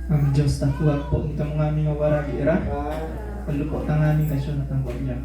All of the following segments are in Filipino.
Ang Diyos takuwag po ito mga aming waragi ira. Palupot ang aming nasyon at ang bagya.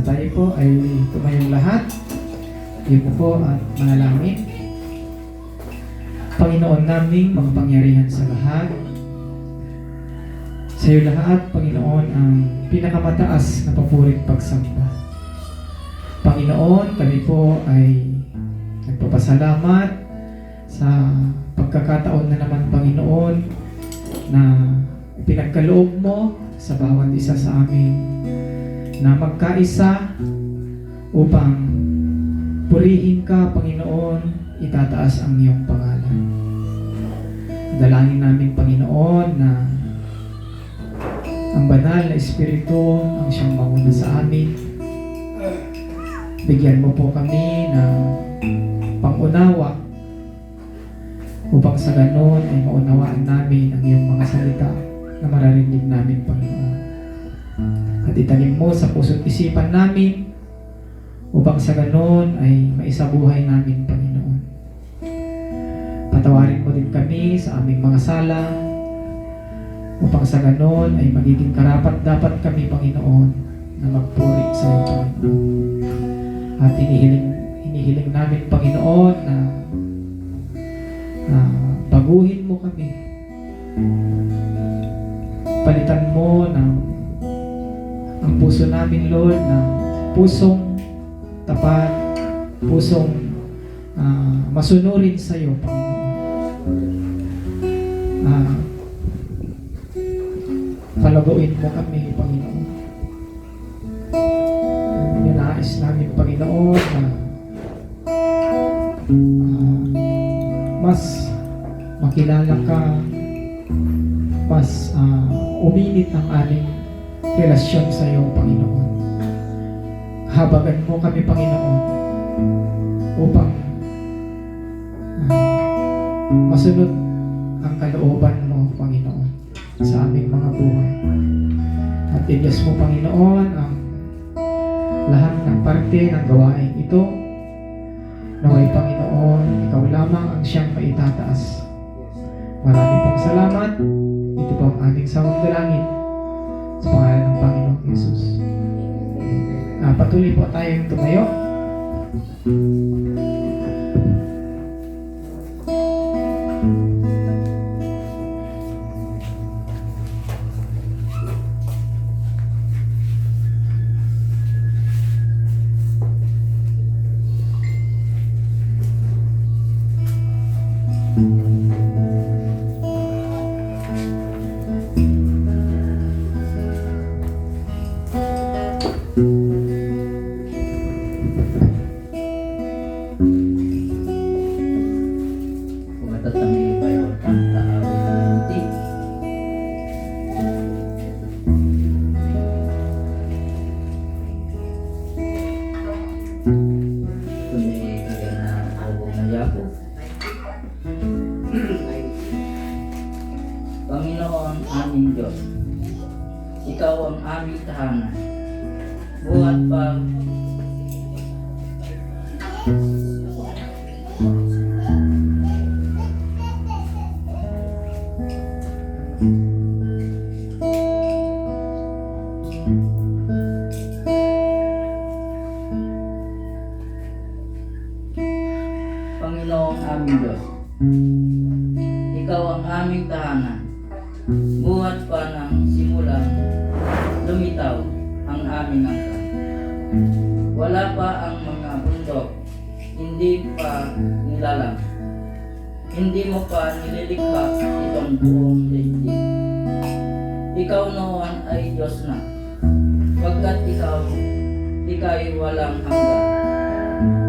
Tayo po ay tumayong lahat. Iyo po at manalangin. Panginoon naming makapangyarihan sa lahat. Sa iyo lahat, Panginoon, ang pinakamataas na papurit pagsamba. Panginoon, kami po ay Nagpapasalamat sa pagkakataon na naman, Panginoon, na pinagkaloob mo sa bawat isa sa amin na magkaisa upang purihin ka, Panginoon, itataas ang iyong pangalan. Dalangin namin, Panginoon, na ang banal na Espiritu ang siyang manguna sa amin. Bigyan mo po kami ng pangunawa upang sa ganon ay maunawaan namin ang iyong mga salita na mararinig namin, Panginoon. At itanim mo sa puso't isipan namin upang sa ganon ay maisabuhay namin, Panginoon. Patawarin mo din kami sa aming mga sala upang sa ganon ay magiging karapat-dapat kami, Panginoon, na magpuri sa iyo, Panginoon. At hinihiling namin, Panginoon, na baguhin mo kami. Palitan mo ang puso namin, Lord, ng pusong tapat, pusong masunurin sa iyo, Panginoon. Palaguin mo kami, Panginoon. Ninais namin, Panginoon, na mas makilala ka, mas uminit ang aming relasyon sa iyo, Panginoon. Habagan mo kami, Panginoon, upang masunod ang kalooban mo, Panginoon, sa aming mga buhay. At inyas mo, Panginoon, ang lahat ng parte ng gawain ito. Naway, Panginoon, ikaw lamang ang siyang maitataas. Marami pong salamat. Ito po ang aming sawang dalangin sa pangalan ng Panginoong Yesus. Patuloy po tayong tumayo. Panginoon aming Diyos, ikaw ang aming tahanan. Buhat pa Panginoong aming Diyos, ikaw ang aming tahanan. Buhat pa ng simulang lumitaw ang aming angkan. Wala pa ang mga bundok, hindi pa nilalang. Hindi mo pa nililikha itong buong daigdig. Ikaw noon ay Diyos na, pagkat ika'y walang hanggan.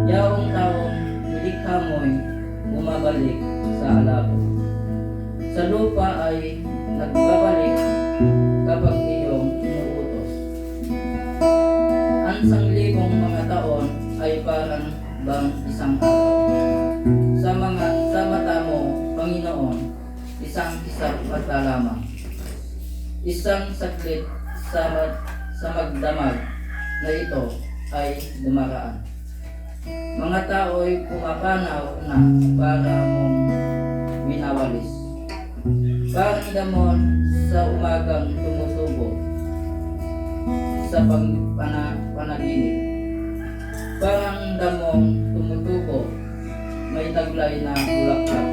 Yaong taong nilikha mo'y bumabalik sa alabo. Sa lupa ay nagbabalik kapag iyong inuutos. Ang 1,000 mga taon ay parang bang isang araw. Sa mata mo, Panginoon, isang mata lamang. Isang saglit sa magdamag na ito ay dumaraan. Mga tao'y pumapanaw na para mong winawalis. Parang damon sa umagang tumutubo sa panaginip. Parang damong tumutubo, may taglay na bulaklak.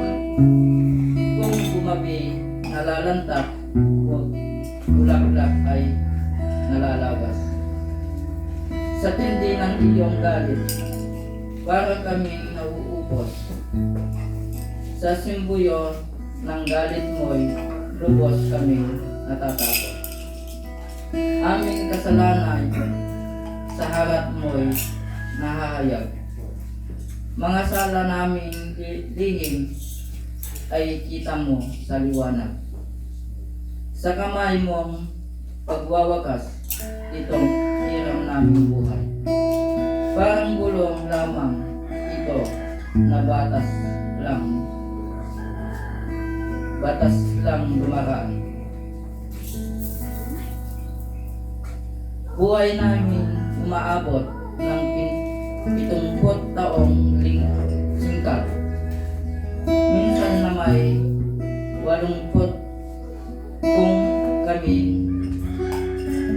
Kung bumabi, nalalantak, bulaklak ay nalalagas. Sa tindi ng iyong galit, para kaming nauupos. Sa simbuyo ng galit mo'y lubos kaming natatakot. Aming kasalanan sa harap mo'y nahahayag. Mga sala naming lihim ay kita mo sa liwanag. Sa kamay mong pagwawakas, itong hirang naming buhay. Parang gulong lamang ito na batas lang dumaraan. Buhay namin umaabot ng 70 taong singkat. Minsan na may 80 kung kami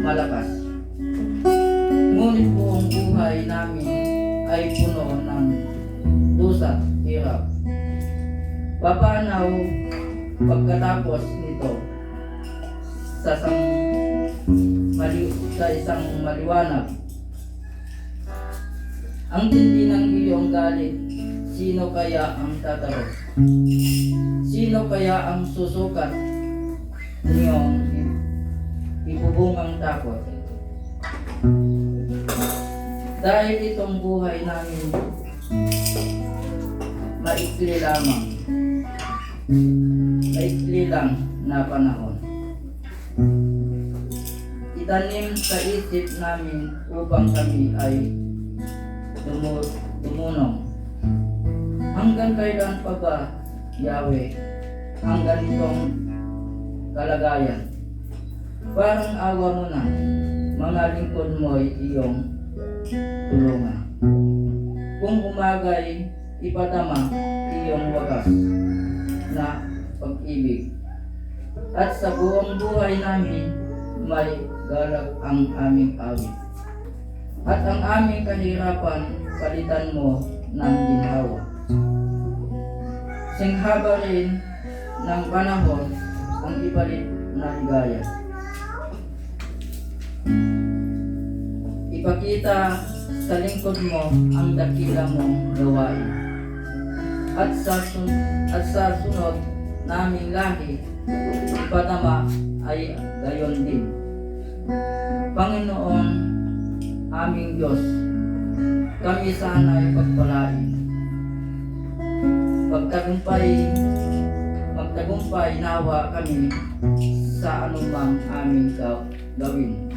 malakas. Ngunit buong buhay namin ay puno ng dusa, hirap. Papanaw pagkatapos nito sa isang maliwanag. Ang tindi ng iyong galit, sino kaya ang tatarot? Sino kaya ang susukat niyong ibubungang takot? Dahil itong buhay namin maikli lang na panahon. Itanim sa isip namin upang kami ay dumunong. Hanggang kailan pa ba, Yahweh, ang ganitong kalagayan? Parang awa mo na, mga lingkod mo'y iyong tulungan. Kung umagay, ipadama iyong wagas na pag-ibig. At sa buong buhay namin, may galak ang aming awit. At ang aming kahirapan, palitan mo ng ginhawa. Singhaba rin ng panahon ang ipalit na ligaya. Ipakita sa lingkod mo ang dakila mong gawain. At sa sunod naming lahi, ipadama ay gayon din. Panginoon, aming Diyos, kami sana'y pagpalain. Magtagumpay nawa kami sa anumang aming gawin.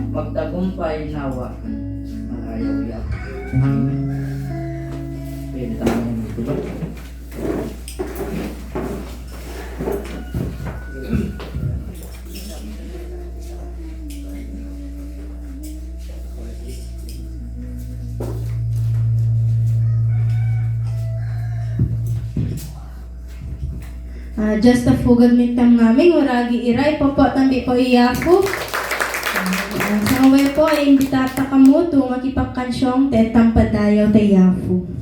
Magtagumpay nawa kami. Marayaw-yaw. Pwede tayo nito ba? Just a fugag mitang namin, waragi iray, popo tambi po iyako. Sa ngawe po ay imbitata kamo to makipagkansyong tetang padayaw tayafu.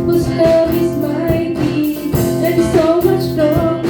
Whose love is mighty and so much stronger.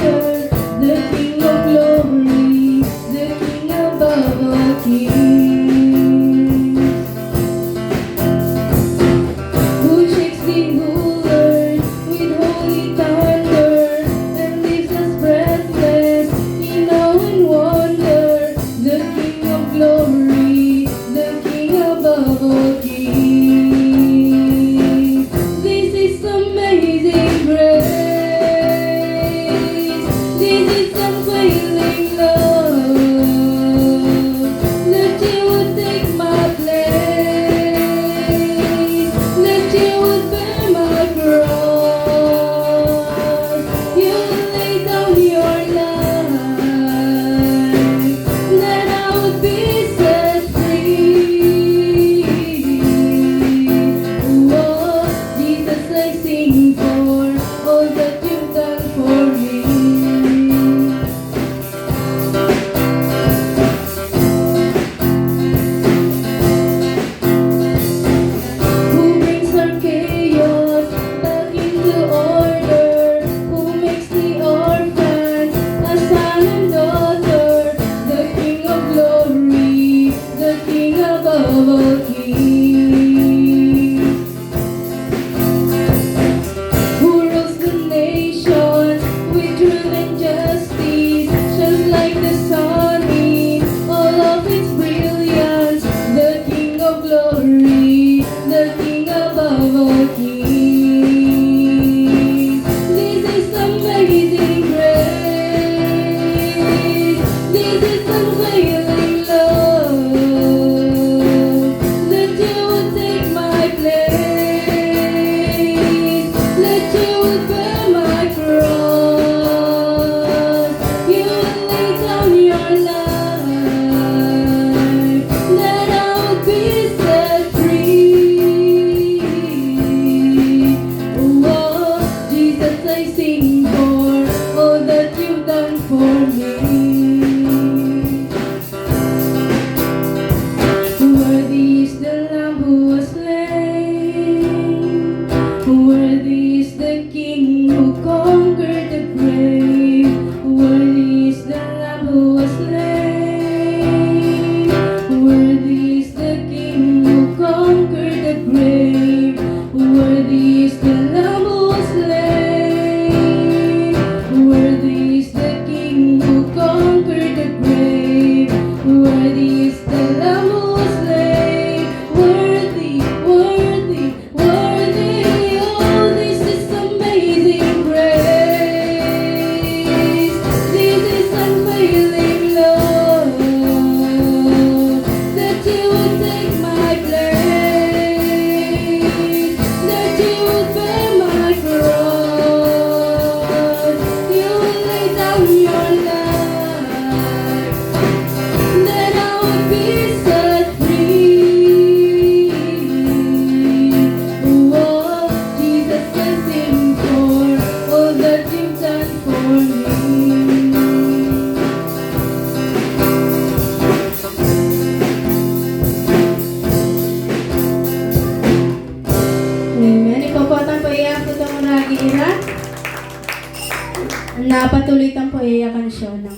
na patuloy tang po iyakan siya ng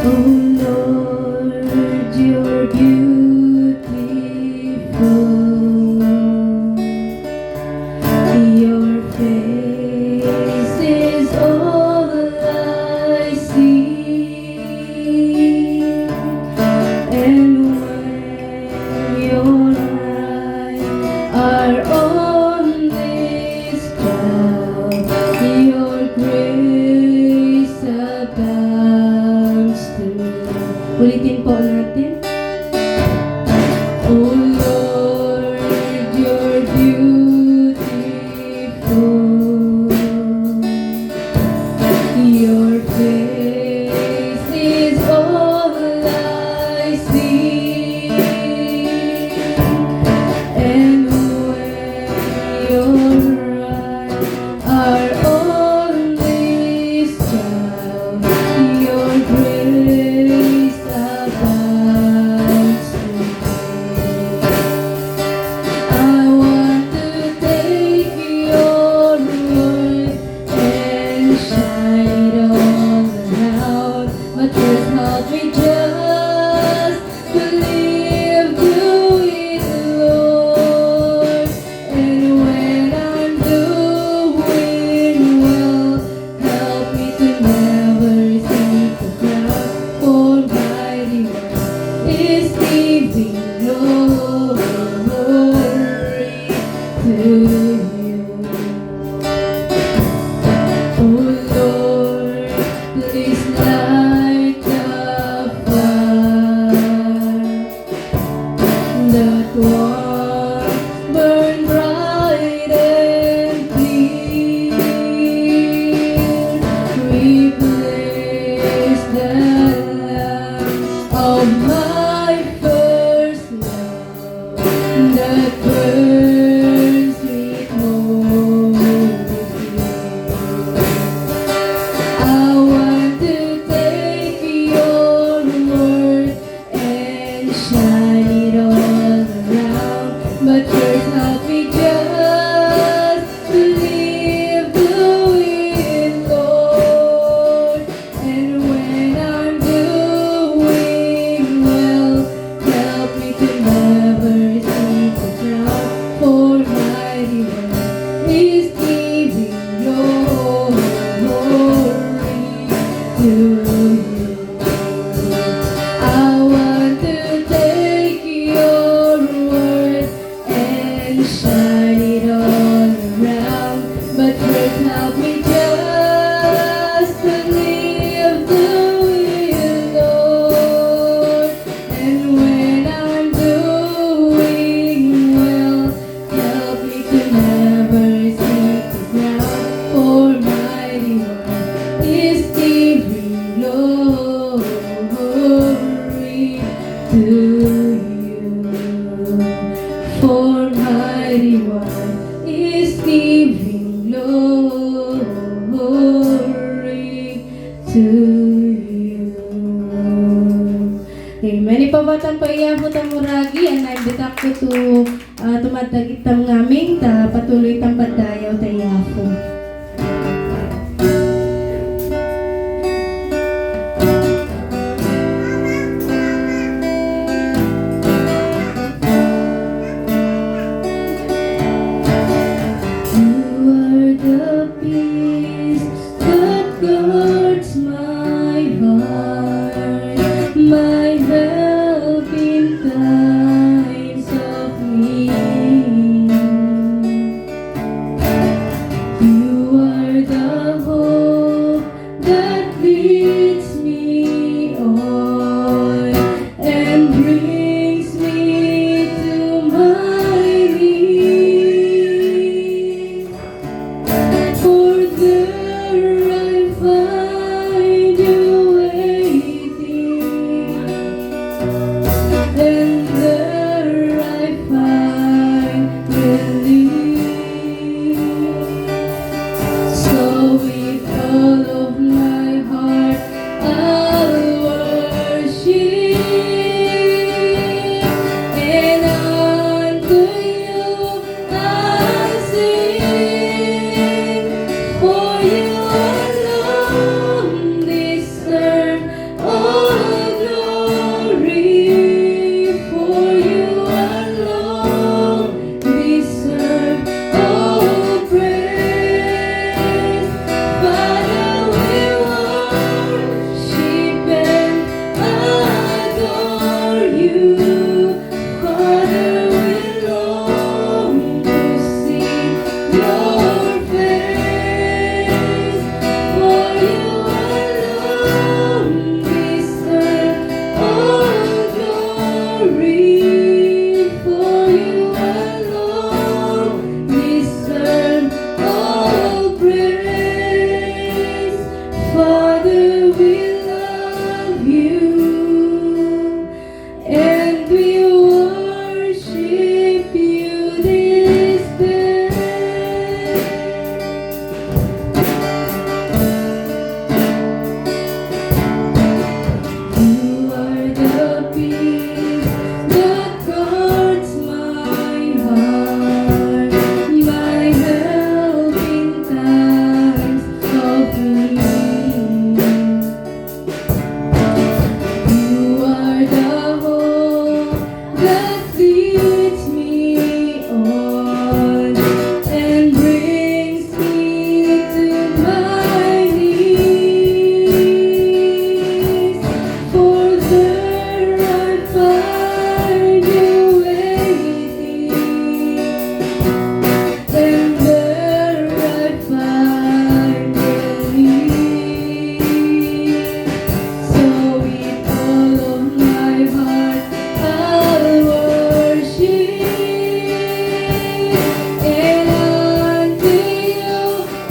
Oh Lord, you're beautiful. Your face is all I see. And when your eyes are on this cloud, your grace abounds to me. Ulitin po natin. Oh Lord, you're beautiful. Your face is all I see. And when your eyes are on this child, your grace abounds to me. I want to take your word and shine it all around, but just help me just to live through it, Lord. And when I'm doing well, help me to never seek the crown, for mighty one is giving glory to you. Oh Lord, please light the fire that once burned bright and clear. Replace the lamp of my first love that burns with holy flame. I want to take your word and shine it all around, but first help me just to live through it, Lord. And when I'm doing well, help me to never seek the crown, for mighty one is giving glory to you. I want to take your word and shine it all around, but first help me just to live through it, Lord. And when I'm doing well, help me to never seek the ground, for mighty one is giving glory to you. For mighty one is giving glory to you. Amen. Ipabatan pa iya po tamuragi, and I'm bitak ko to tumatagit tam ngaming ta patuloy tam padayaw tayo po. You are the peace that guards my heart, my help in times of need. You You are the hope that leads me on and brings me to my knees. For there I find you waiting, and there I find relief. So with all of my heart I'll worship, and unto you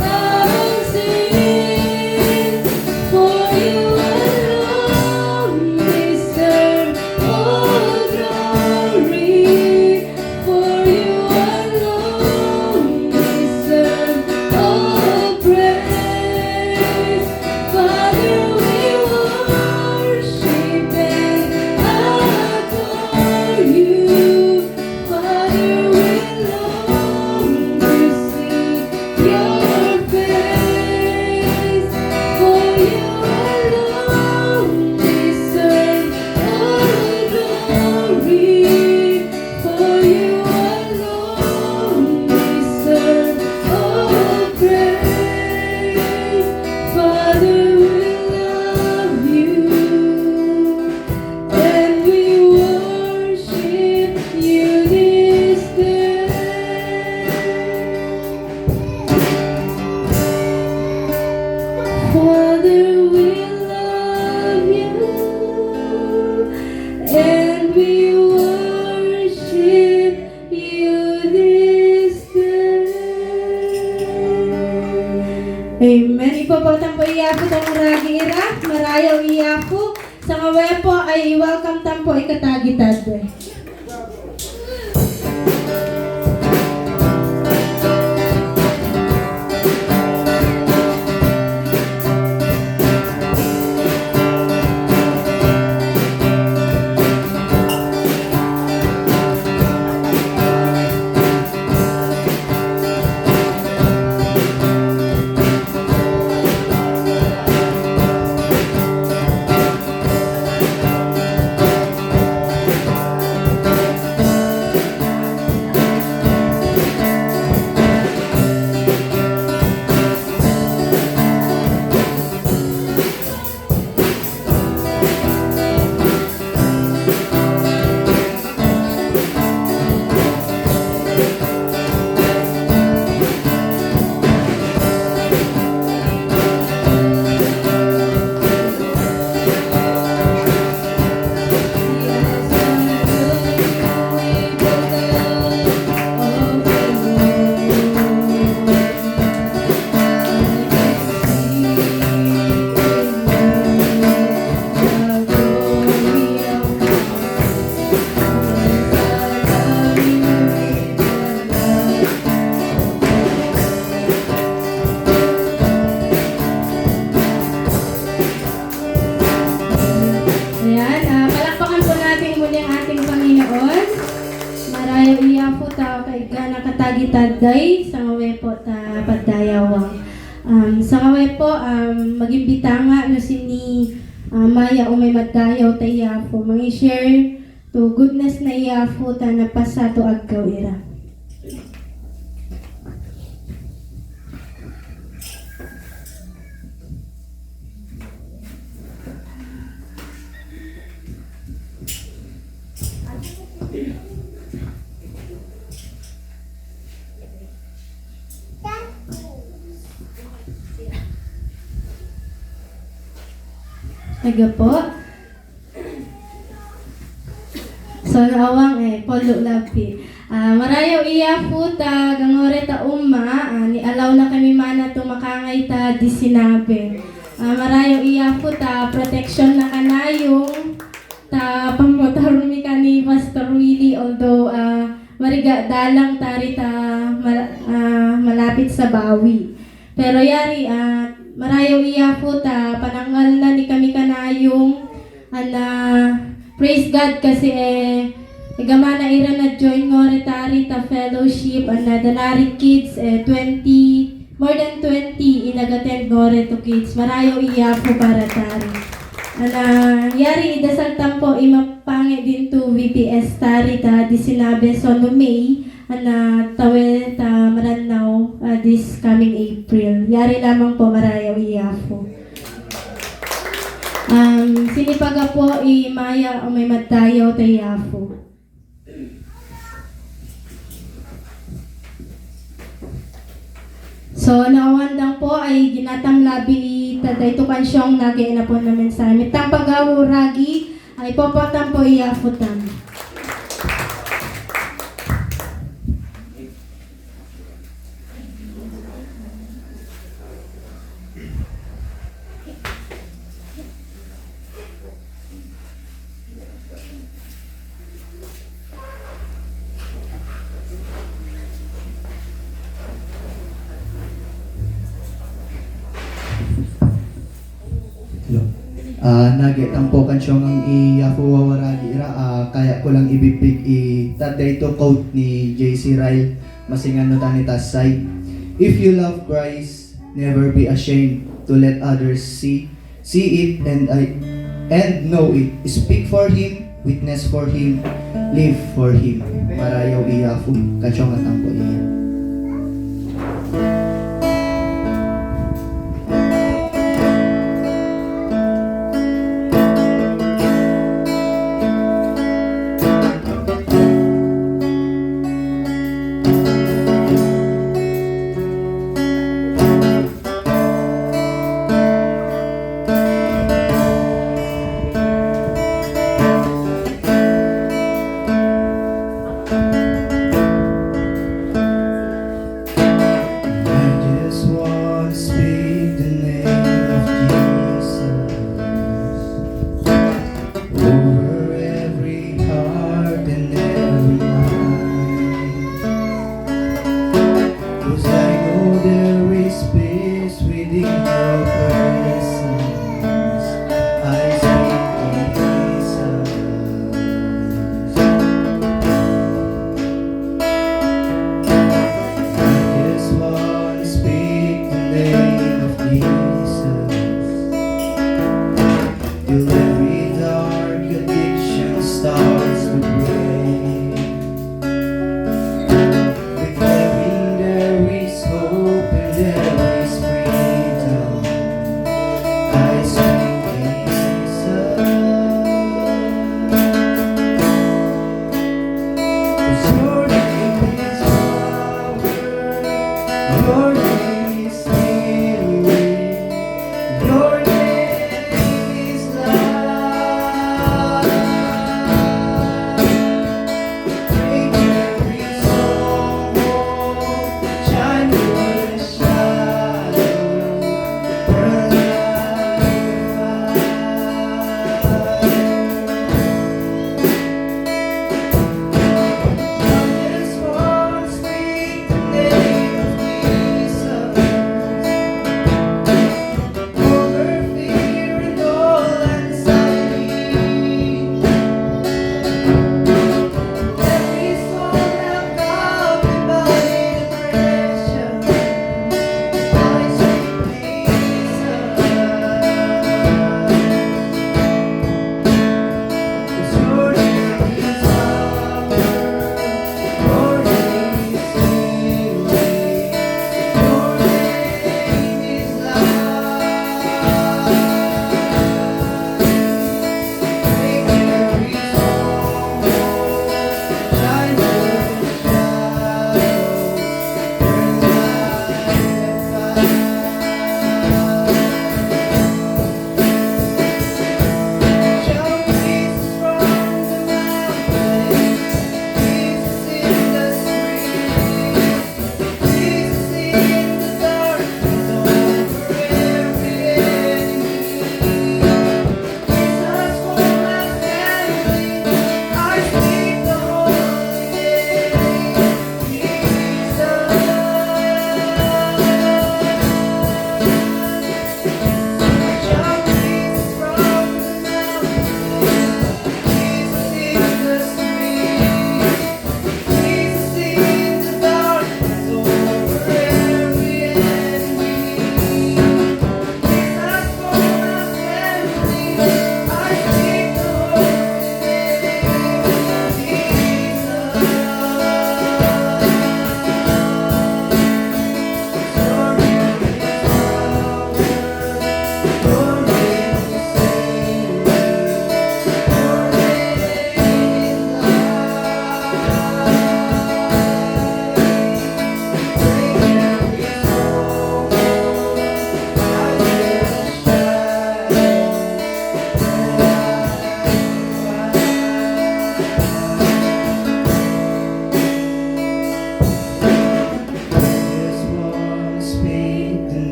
I'll sing. For you alone deserve all glory. For you alone deserve all praise. Father, we worship and adore you. Father, we long to see your face. For you alone deserve all glory. For you alone deserve all praise. Father, we love you, and we worship you this day. Father, we love you, and we worship you this day. Amen. Ipapotang po iyapo ang ragira, marayaw iyapo. Sa ngawe po ay welcome tampo ikatagitad. Taday sa ngawe po ta padayawang. Sa ngawe po magimbita nga no sini Maya o may madayaw ta iyafo mangi-share to goodness na iyafo ta napasa to agkaw ira. Taga po. So nawang polo labi. Marayaw iya po ta gangore ta ni alaw na kami mana to makangay ta 19. Marayaw iya po ta protection na kanayong ta pamotor mi kani Pastor Willie, although mariga dalang tari ta malapit sa bawi. Pero yari marayaw iya po ta panangal na ni kami kanayong praise God kasi gamana ira na join ngore tari ta fellowship danari kids 20 more than 20 inagaten gore to kids. Marayo iya po para tari. Yari idasal tampo imapange din to VPS tari ta di sinabi so no May tawel ta Maranao this coming April. Yari lamang po marayo iya po. Sinipaga po imaya o may matayo tayo po. So, naawandang po ay ginatam labi taday to kansyong nagi na po namin sa amin. Mitang pagawo ragi ay popotam po iafutan. Nage tampokan siyang ang iyafuwawaragi ira kaya ko lang ibibig taday to quote ni J.C. Ryle masingan no tani tasay. If you love Christ, never be ashamed to let others see it and know it. Speak for Him, witness for Him, live for Him. Marayaw iyafu kasyong at tampo iya.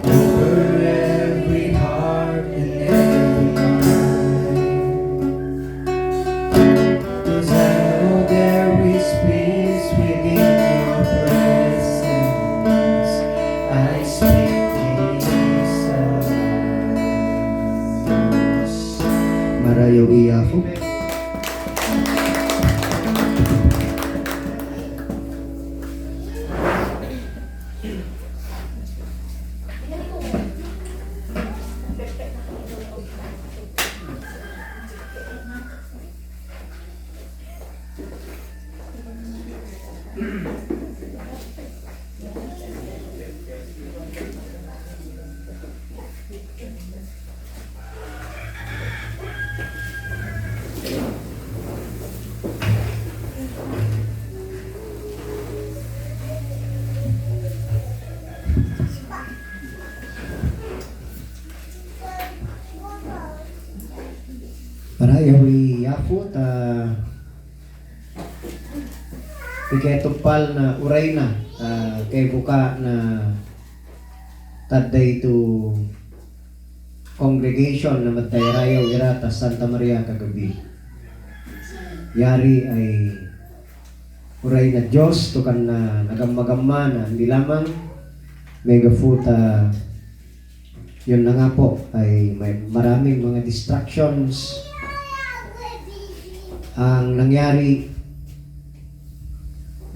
over every heart and every mind. 'Cause I know there is peace within your presence. I speak Jesus. Marayo iyako. Marayo iyako iketupal na uray na kay buka na taday to congregation na matayrayaw ira ta Santa Maria kagabi. Yari ay uray na Diyos to kan na nagamagama na hindi lamang mega futa yun na nga po ay may maraming mga distractions ang nangyari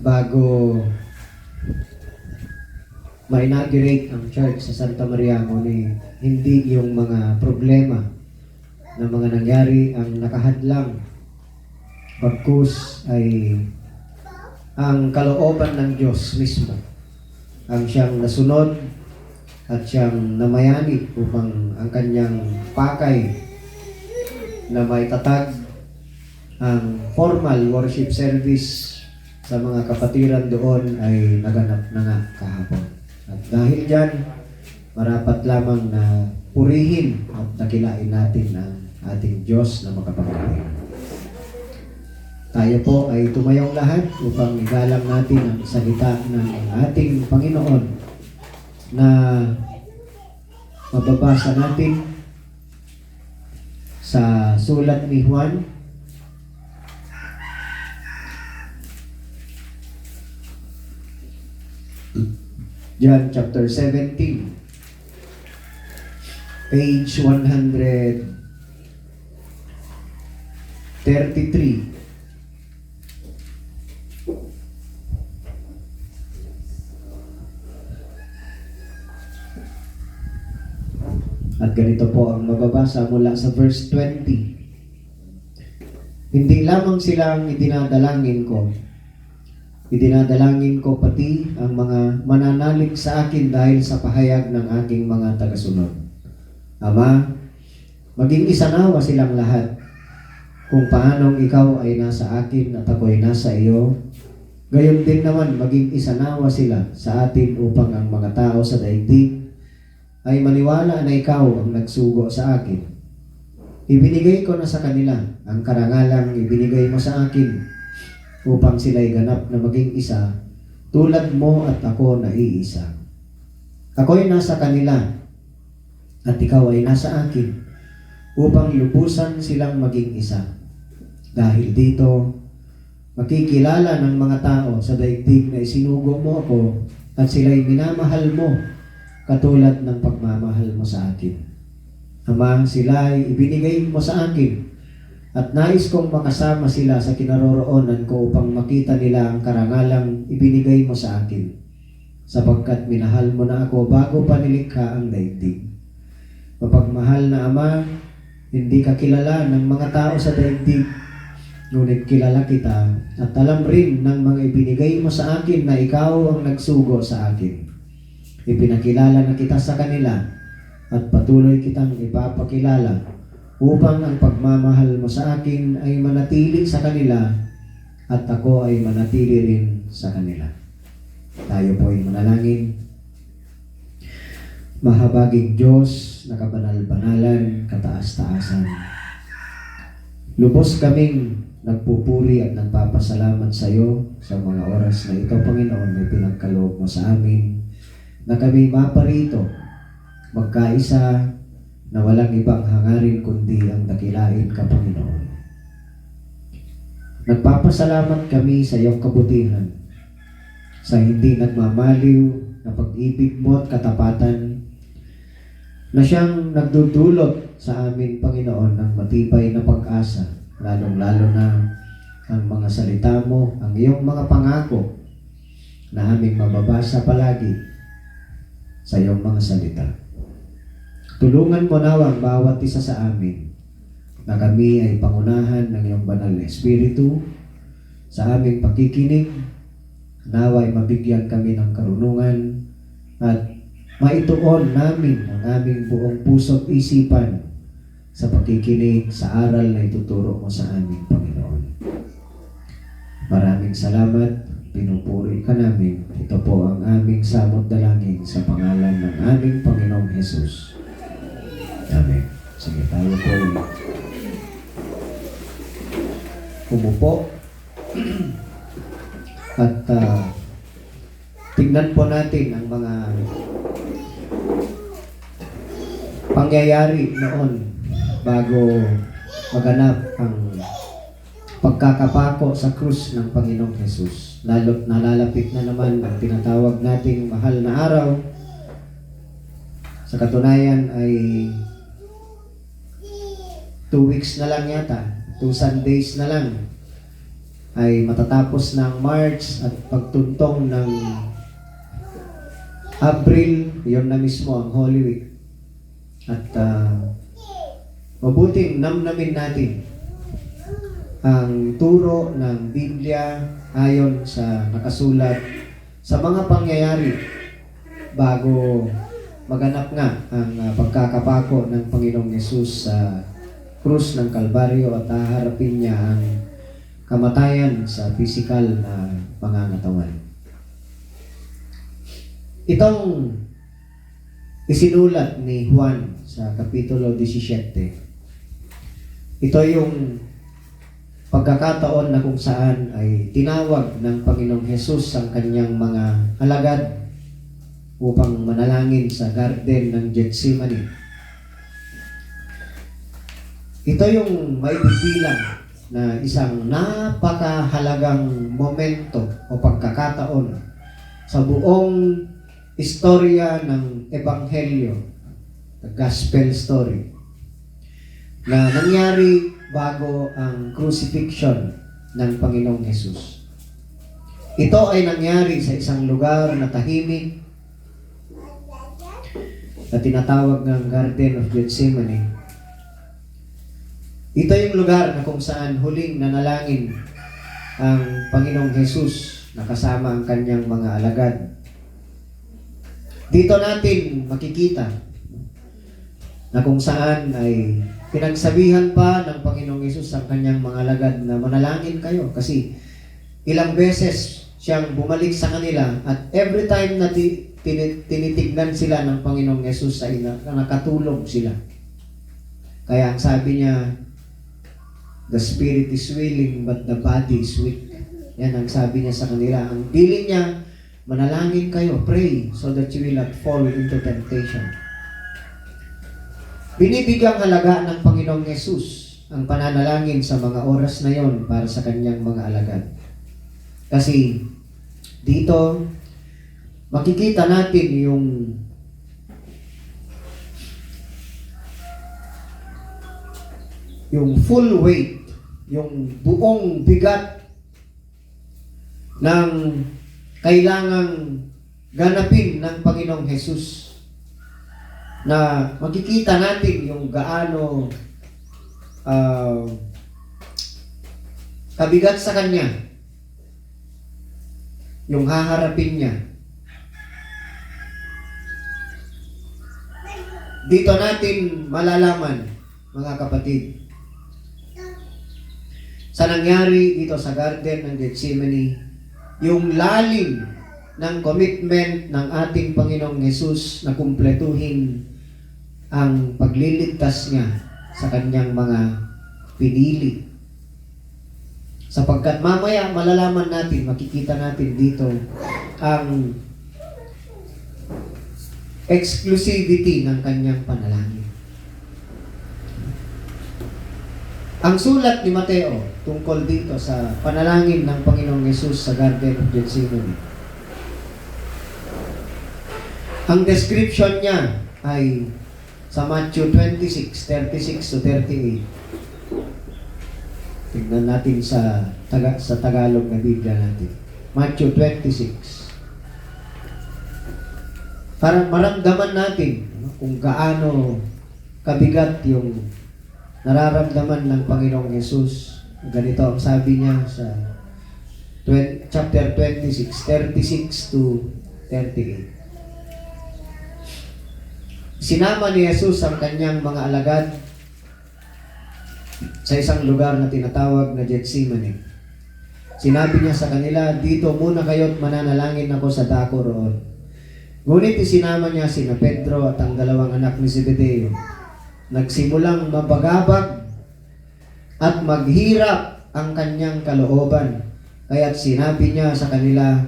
bago ma-inaugurate ang church sa Santa Maria ngunit hindi yung mga problema na mga nangyari ang nakahadlang bagkus ay ang kalooban ng Diyos mismo ang siyang nasunod at siyang namayani upang ang kanyang pakay na may tatag ang formal worship service sa mga kapatiran doon ay naganap na nga kahapon. At dahil dyan, marapat lamang na purihin at dakilain natin ang ating Diyos na makapagkain. Tayo po ay tumayong lahat upang igalang natin ang salita ng ating Panginoon na mababasa natin sa sulat ni Juan John chapter 17 page 133. At ganito po ang mababasa mula sa verse 20. Hindi lamang silang idinadalangin ko pati ang mga mananalig sa akin dahil sa pahayag ng aking mga tagasunod. Ama, maging isanawa silang lahat kung paanong ikaw ay nasa akin at ako ay nasa iyo. Gayon din naman maging isanawa sila sa atin upang ang mga tao sa daigdig ay maniwala na ikaw ang nagsugo sa akin. Ibinigay ko na sa kanila ang karangalang ibinigay mo sa akin upang sila'y ganap na maging isa tulad mo at ako na iisa. Ako'y nasa kanila at ikaw ay nasa akin upang lubusan silang maging isa. Dahil dito, makikilala ng mga tao sa daigdig na isinugo mo ako at sila'y minamahal mo katulad ng pagmamahal mo sa akin. Ama, sila ay ibinigay mo sa akin at nais kong makasama sila sa kinaroroonan ko upang makita nila ang karangalang ibinigay mo sa akin, sapagkat minahal mo na ako bago pa nilikha ang daigdig. Mapagmahal na Ama, hindi ka kilala ng mga tao sa daigdig, ngunit kilala kita at alam rin ng mga ibinigay mo sa akin na ikaw ang nagsugo sa akin. Ipinakilala na kita sa kanila at patuloy kitang ipapakilala upang ang pagmamahal mo sa akin ay manatili sa kanila at ako ay manatili rin sa kanila. Tayo po ay manalangin. Mahabaging Diyos, nakabanal-banalan, kataas-taasan. Lubos kaming nagpupuri at nagpapasalamat sa iyo sa mga oras na ito, Panginoon, may pinagkaloob mo sa amin na kami maparito, magkaisa, na walang ibang hangarin kundi ang dakilain ka, Panginoon. Nagpapasalamat kami sa iyong kabutihan, sa hindi nagmamaliw na pag-ibig mo at katapatan na siyang nagdudulot sa amin, Panginoon, ng matibay na pag-asa, lalong-lalo na ang mga salita mo, ang iyong mga pangako na aming mababasa palagi sa iyong mga salita. Tulungan mo nawa ang bawat isa sa amin na kami ay pangunahan ng iyong banal na Espiritu sa aming pakikinig, nawa ay mabigyan kami ng karunungan at maituon namin ang aming buong puso't isipan sa pakikinig sa aral na ituturo mo sa amin, Panginoon. Maraming salamat, pinupuri ka namin. Ito po ang aming samot dalangin sa pangalan ng aming Panginoong Jesus. Amen. Sige, tayo po umupo at tignan po natin ang mga pangyayari noon bago maganap ang pagkakapako sa krus ng Panginoong Jesus. Nalalapit na naman ang tinatawag nating mahal na araw. Sa katunayan ay 2 weeks na lang yata, 2 Sundays na lang ay matatapos ng March at pagtuntong ng April, yun na mismo ang Holy Week. At mabuting namnamin natin ang turo ng Biblia ayon sa nakasulat sa mga pangyayari bago maganap nga ang pagkakapako ng Panginoong Yesus sa krus ng Kalbaryo at haharapin niya ang kamatayan sa pisikal na pangangatawan. Itong isinulat ni Juan sa Kapitulo 17. Ito yung pagkakataon na kung saan ay tinawag ng Panginoong Hesus ang kanyang mga alagad upang manalangin sa garden ng Gethsemane. Ito yung maibibilang na isang napakahalagang momento o pagkakataon sa buong istorya ng Ebanghelyo, the Gospel story, na nangyari bago ang crucifixion ng Panginoong Hesus. Ito ay nangyari sa isang lugar na tahimik na tinatawag ng Garden of Gethsemane. Ito yung lugar na kung saan huling nanalangin ang Panginoong Hesus na kasama ang kanyang mga alagad. Dito natin makikita na kung saan ay pinagsabihan pa ng Panginoong Hesus ang kanyang mga alagad na manalangin kayo kasi ilang beses siyang bumalik sa kanila at every time na tinitignan sila ng Panginoong Hesus sa ina, nakatulog sila. Kaya ang sabi niya, the spirit is willing but the body is weak. Yan ang sabi niya sa kanila. Ang bilin niya, manalangin kayo, pray so that you will not fall into temptation. Binibigyang halaga ng Panginoong Yesus ang pananalangin sa mga oras na yon para sa kanyang mga alagad. Kasi dito, makikita natin yung full weight, yung buong bigat ng kailangang ganapin ng Panginoong Hesus, na makikita natin yung gaano kabigat sa kanya yung haharapin niya. Dito natin malalaman, mga kapatid, sa nangyari dito sa Garden ng Gethsemane, yung lalim ng commitment ng ating Panginoong Hesus na kumpletuhin ang pagliligtas niya sa kanyang mga pinili. Sapagkat mamaya malalaman natin, makikita natin dito ang exclusivity ng kanyang panalangin. Ang sulat ni Mateo tungkol dito sa panalangin ng Panginoong Yesus sa Garden of Gethsemane. Ang description niya ay sa Matthew 26:36 to 38. Tignan natin sa Tagalog na Biblia natin. Matthew 26. Para maramdaman natin kung gaano kabigat yung nararamdaman ng Panginoong Yesus. Ganito ang sabi niya sa chapter 26, 36 to 38. Sinama ni Jesus ang kanyang mga alagad sa isang lugar na tinatawag na Gethsemane. Sinabi niya sa kanila, "Dito muna kayo't mananalangin ako sa dako roon." Ngunit isinama niya sina Pedro at ang dalawang anak ni Zebedeo. Nagsimulang mabagabag at maghirap ang kanyang kalooban. Kaya't sinabi niya sa kanila,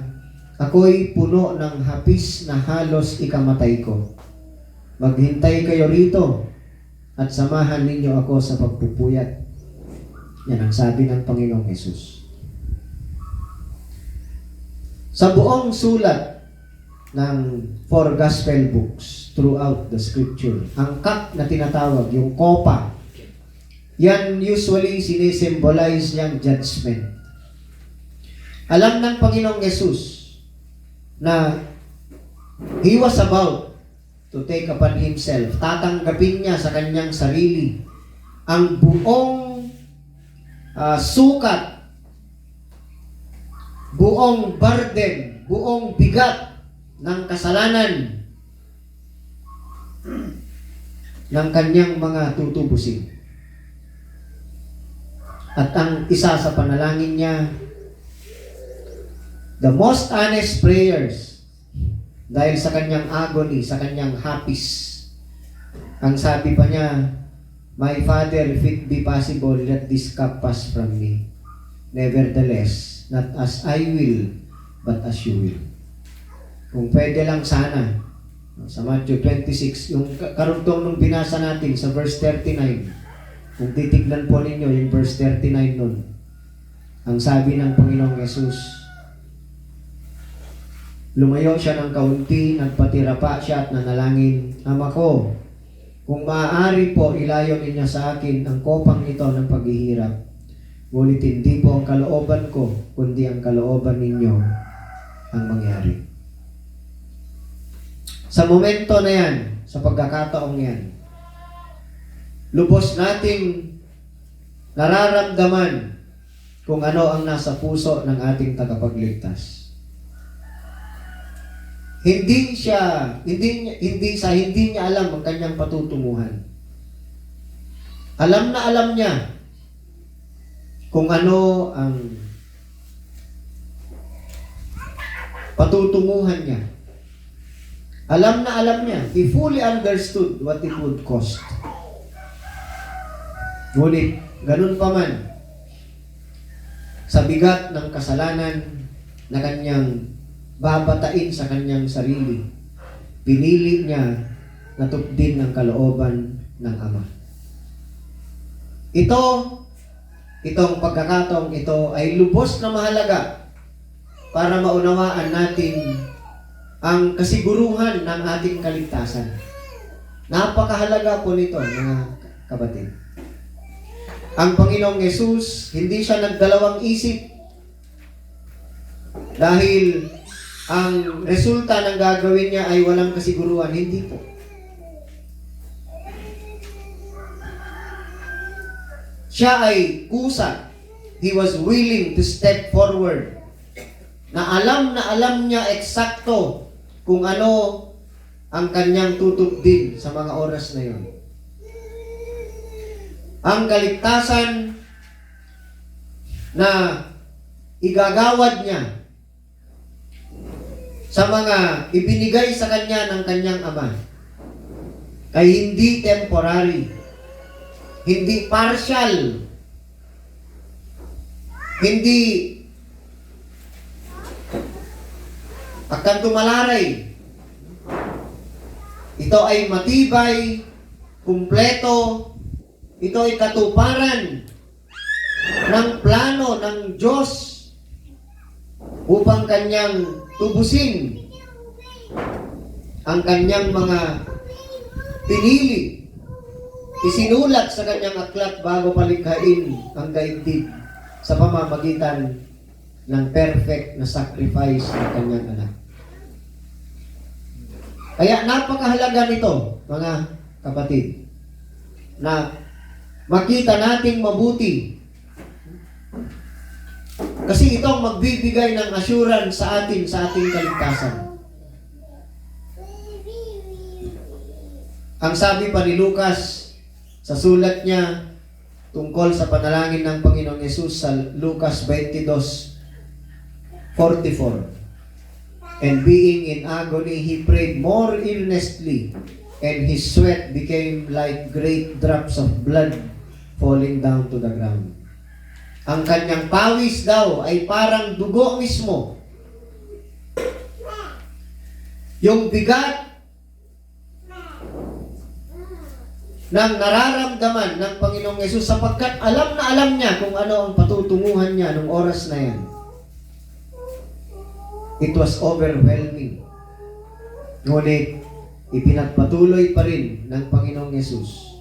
"Ako'y puno ng hapis na halos ikamatay ko. Maghintay kayo rito at samahan ninyo ako sa pagpupuyat." Yan ang sabi ng Panginoong Yesus. Sa buong sulat ng 4 gospel books throughout the scripture, ang cup na tinatawag, yung kopa, yan usually sinisimbolize niyang judgment. Alam ng Panginoong Yesus na He was about to take upon Himself, tatanggapin niya sa kanyang sarili ang buong sukat, buong burden, buong bigat ng kasalanan ng kanyang mga tutubusin. At ang isa sa panalangin niya, the most honest prayers, dahil sa kanyang agony, sa kanyang hapis, ang sabi pa niya, "My Father, if it be possible, let this cup pass from me. Nevertheless, not as I will, but as you will." Kung pwede lang sana, sa Matthew 26, yung karugtong nung binasa natin sa verse 39, kung titignan po ninyo yung verse 39 nun, ang sabi ng Panginoong Yesus, lumayo siya ng kaunti, nagpatira pa siya at nanalangin, "Ama ko, kung maaari po, ilayo ninyo sa akin ang kopang ito ng paghihirap. Ngunit hindi po ang kalooban ko, kundi ang kalooban ninyo ang mangyari." Sa momento na yan, sa pagkakataong yan, lubos nating nararamdaman kung ano ang nasa puso ng ating tagapagligtas. Hindi niya alam ang kanyang patutunguhan. Alam na alam niya kung ano ang patutunguhan niya. Alam na alam niya. He fully understood what it would cost. Ngunit, ganun pa man, sa bigat ng kasalanan na kanyang babatain sa kanyang sarili, pinili niya na tupdin ang kalooban ng Ama. Itong pagkakataong ito ay lubos na mahalaga para maunawaan natin ang kasiguruhan ng ating kaligtasan. Napakahalaga po nito, mga kapatid. Ang Panginoong Yesus, hindi siya nagdalawang isip dahil ang resulta ng gagawin niya ay walang kasiguruhan. Hindi po. Siya ay kusa. He was willing to step forward. Na alam niya eksakto kung ano ang kanyang tutupdin sa mga oras na yon. Ang kaligtasan na igagawad niya sa mga ibinigay sa kanya ng kanyang Ama ay hindi temporary, hindi partial Hindi akan tumalaray. Ito ay matibay, kumpleto, ito ay katuparan ng plano ng Diyos upang kanyang tubusin ang kanyang mga pinili. Isinulat sa kanyang aklat bago palikhain ang daigdig sa pamamagitan ng perfect na sacrifice ng kanyang anak. Kaya napakahalaga nito, mga kapatid, na makita nating mabuti. Kasi ito ang magbibigay ng assurance sa atin, sa ating kaligtasan. Ang sabi pa ni Lucas sa sulat niya tungkol sa panalangin ng Panginoong Yesus sa Lucas 22:44. And being in agony, he prayed more earnestly, and his sweat became like great drops of blood falling down to the ground. Ang kanyang pawis daw ay parang dugo mismo. Yung bigat ng nararamdaman ng Panginoong Yesus sapagkat alam na alam niya kung ano ang patutunguhan niya nung oras na yan. It was overwhelming. Ngunit, ipinagpatuloy pa rin ng Panginoong Yesus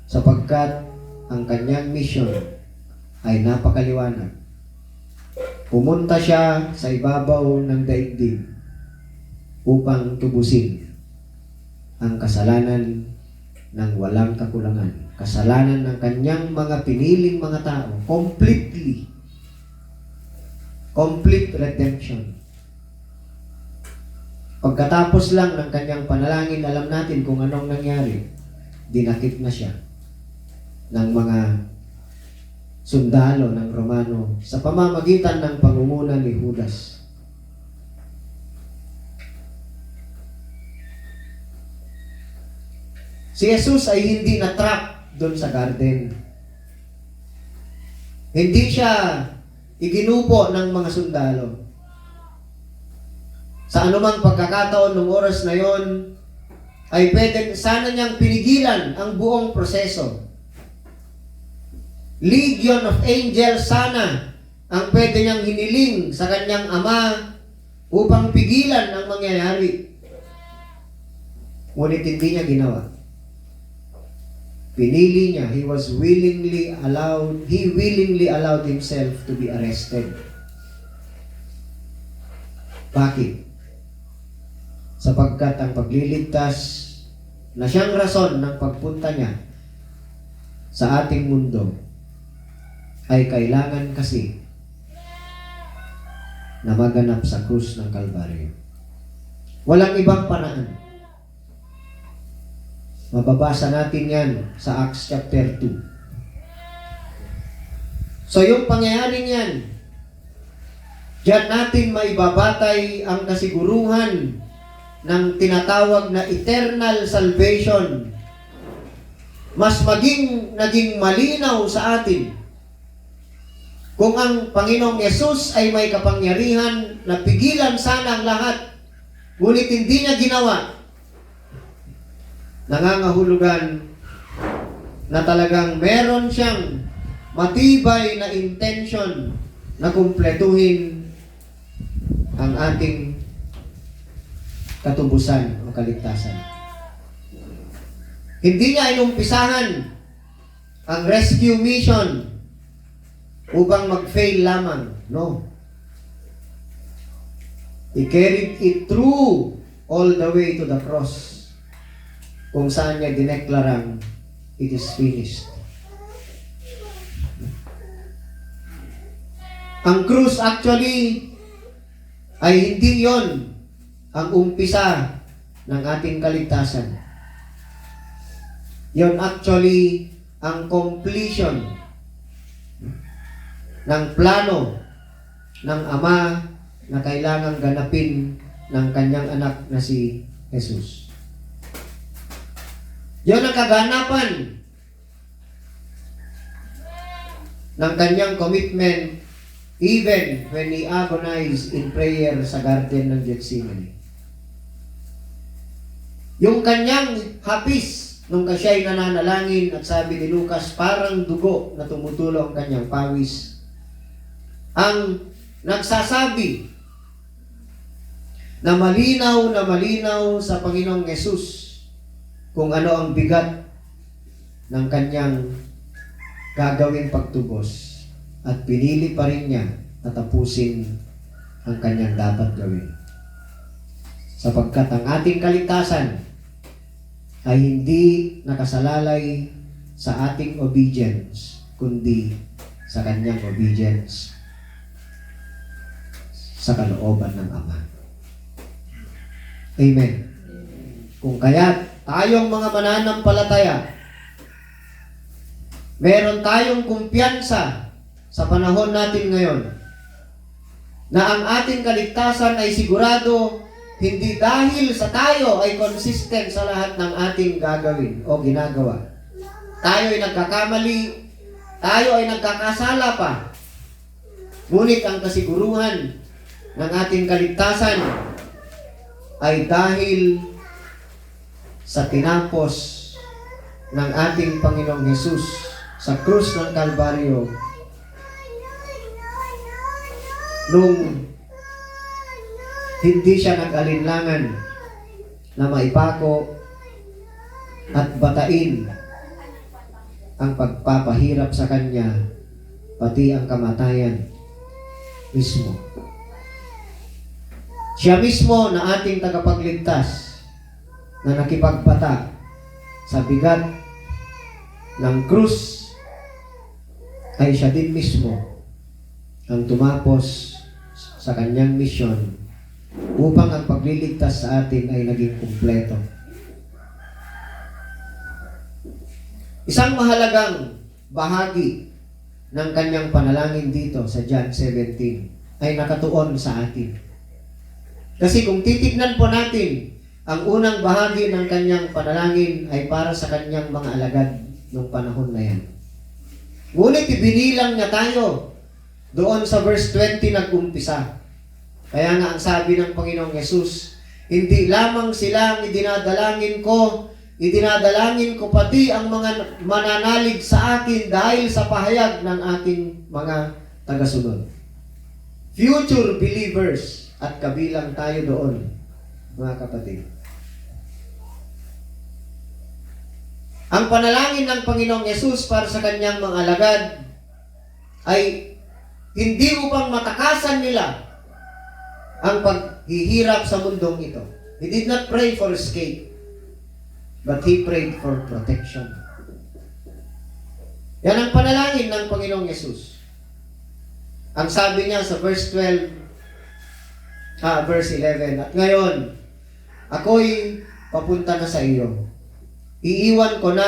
sapagkat ang kanyang mission ay napakaliwanag. Pumunta siya sa ibabaw ng daigdig upang tubusin ang kasalanan ng walang kakulangan. Kasalanan ng kanyang mga piniling mga tao. Completely. Complete redemption. Pagkatapos lang ng kanyang panalangin, alam natin kung anong nangyari. Dinakip na siya ng mga sundalo ng Romano sa pamamagitan ng pangunguna ni Judas. Si Jesus ay hindi na-trap doon sa garden. Hindi siya iginupo ng mga sundalo. Sa anumang pagkakataon ng oras na yon, ay pwede sana niyang pinigilan ang buong proseso. Legion of angels sana ang pwede niyang hiniling sa kanyang ama upang pigilan ang mangyayari. Ngunit hindi niya ginawa. Pinili niya, he willingly allowed himself to be arrested. Bakit? Sapagkat ang pagliligtas na siyang rason ng pagpunta niya sa ating mundo ay kailangan kasi na maganap sa krus ng Kalbaryo. Walang ibang paraan. Mababasa natin yan sa Acts chapter 2. So yung pangyayaring yan, diyan natin maibabatay ang kasiguruhan ng tinatawag na eternal salvation. Mas naging malinaw sa atin kung ang Panginoong Yesus ay may kapangyarihan na pigilan sana ang lahat, ngunit hindi niya ginawa. Nangangahulugan na talagang meron siyang matibay na intention na kumpletuhin ang ating katubusan o kaligtasan. Hindi niya inumpisahan ang rescue mission upang mag-fail lamang. No. He carried it through all the way to the cross, kung saan niya dineklarang, it is finished. Ang krus actually ay hindi yon ang umpisa ng ating kaligtasan. Yon actually ang completion ng plano ng Ama na kailangang ganapin ng kanyang anak na si Jesus. Yon ang kaganapan ng kanyang commitment Even when he agonized in prayer sa garden ng Gethsemane. Yung kanyang hapis, nung siya'y nananalangin at sabi ni Lucas, parang dugo na tumutulo ang kanyang pawis. Ang nagsasabi na malinaw sa Panginoong Yesus kung ano ang bigat ng kanyang gagawing pagtubos. At pinili pa rin niya na tapusin ang kanyang dapat gawin. Sapagkat ang ating kaligtasan ay hindi nakasalalay sa ating obedience, kundi sa kanyang obedience sa kalooban ng Ama. Amen. Kung kaya tayong mga mananampalataya, meron tayong kumpiyansa sa panahon natin ngayon na ang ating kaligtasan ay sigurado hindi dahil sa tayo ay consistent sa lahat ng ating gagawin o ginagawa. Tayo ay nagkakamali, tayo ay nagkakasala pa. Ngunit ang kasiguruhan ng ating kaligtasan ay dahil sa tinapos ng ating Panginoong Hesus sa krus ng Kalbaryo nung hindi siya nag-alinlangan na maipako at batain ang pagpapahirap sa kanya, pati ang kamatayan mismo. Siya mismo na ating tagapagligtas na nakipagbata sa bigat ng krus ay siya din mismo ang tumapos sa kanyang misyon upang ang pagliligtas sa atin ay naging kumpleto. Isang mahalagang bahagi ng kanyang panalangin dito sa John 17 ay nakatuon sa atin. Kasi kung titignan po natin, ang unang bahagi ng kanyang panalangin ay para sa kanyang mga alagad noong panahon na yan. Ngunit ibinilang niya tayo. Doon sa verse 20 nag-umpisa. Kaya nga ang sabi ng Panginoong Yesus, hindi lamang sila ang idinadalangin ko pati ang mga mananalig sa akin dahil sa pahayag ng aking mga tagasunod. Future believers at kabilang tayo doon, mga kapatid. Ang panalangin ng Panginoong Yesus para sa kanyang mga alagad ay hindi upang matakasan nila ang paghihirap sa mundong ito. He did not pray for escape, but He prayed for protection. Yan ang panalangin ng Panginoong Yesus. Ang sabi niya sa verse 11, at ngayon, ako'y papunta na sa iyo. Iiwan ko na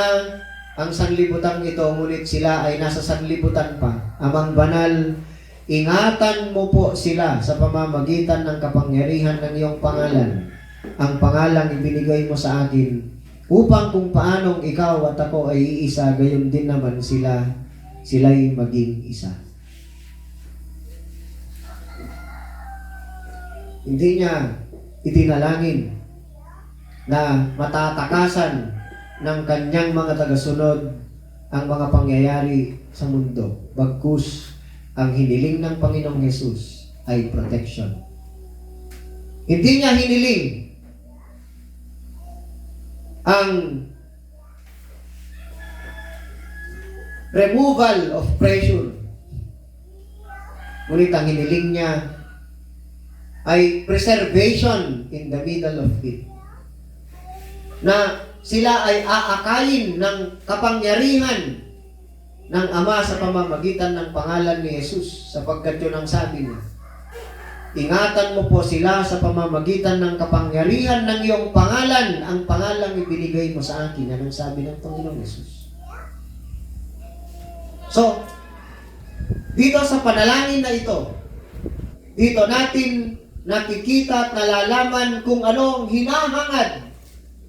ang sanlibutan ito, ngunit sila ay nasa sanlibutan pa. Amang banal, ingatan mo po sila sa pamamagitan ng kapangyarihan ng iyong pangalan, ang pangalang ibinigay mo sa akin, upang kung paanong ikaw at ako ay iisa, gayon din naman sila'y maging isa. Hindi niya itinalangin na matatakasan ng kanyang mga tagasunod ang mga pangyayari sa mundo. Bagkus, ang hiniling ng Panginoong Yesus ay protection. Hindi niya hiniling ang removal of pressure. Ngunit ang hiniling niya ay preservation in the middle of it. Na sila ay aakayin ng kapangyarihan ng Ama sa pamamagitan ng pangalan ni Jesus, sapagkat yun ang sabi niya. Ingatan mo po sila sa pamamagitan ng kapangyarihan ng iyong pangalan, ang pangalang ibinigay mo sa akin. Yan ang sabi ng Panginoong Jesus. So, dito sa panalangin na ito, dito natin nakikita at nalalaman kung ano ang hinahangad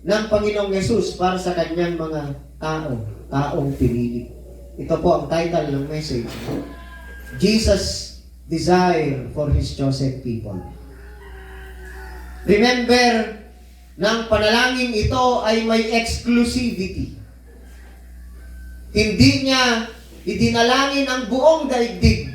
ng Panginoong Yesus para sa kanyang mga taong pinili. Ito po ang title ng message. Jesus desire for His chosen people. Remember, ng panalangin ito ay may exclusivity. Hindi niya idinalangin ang buong daigdig.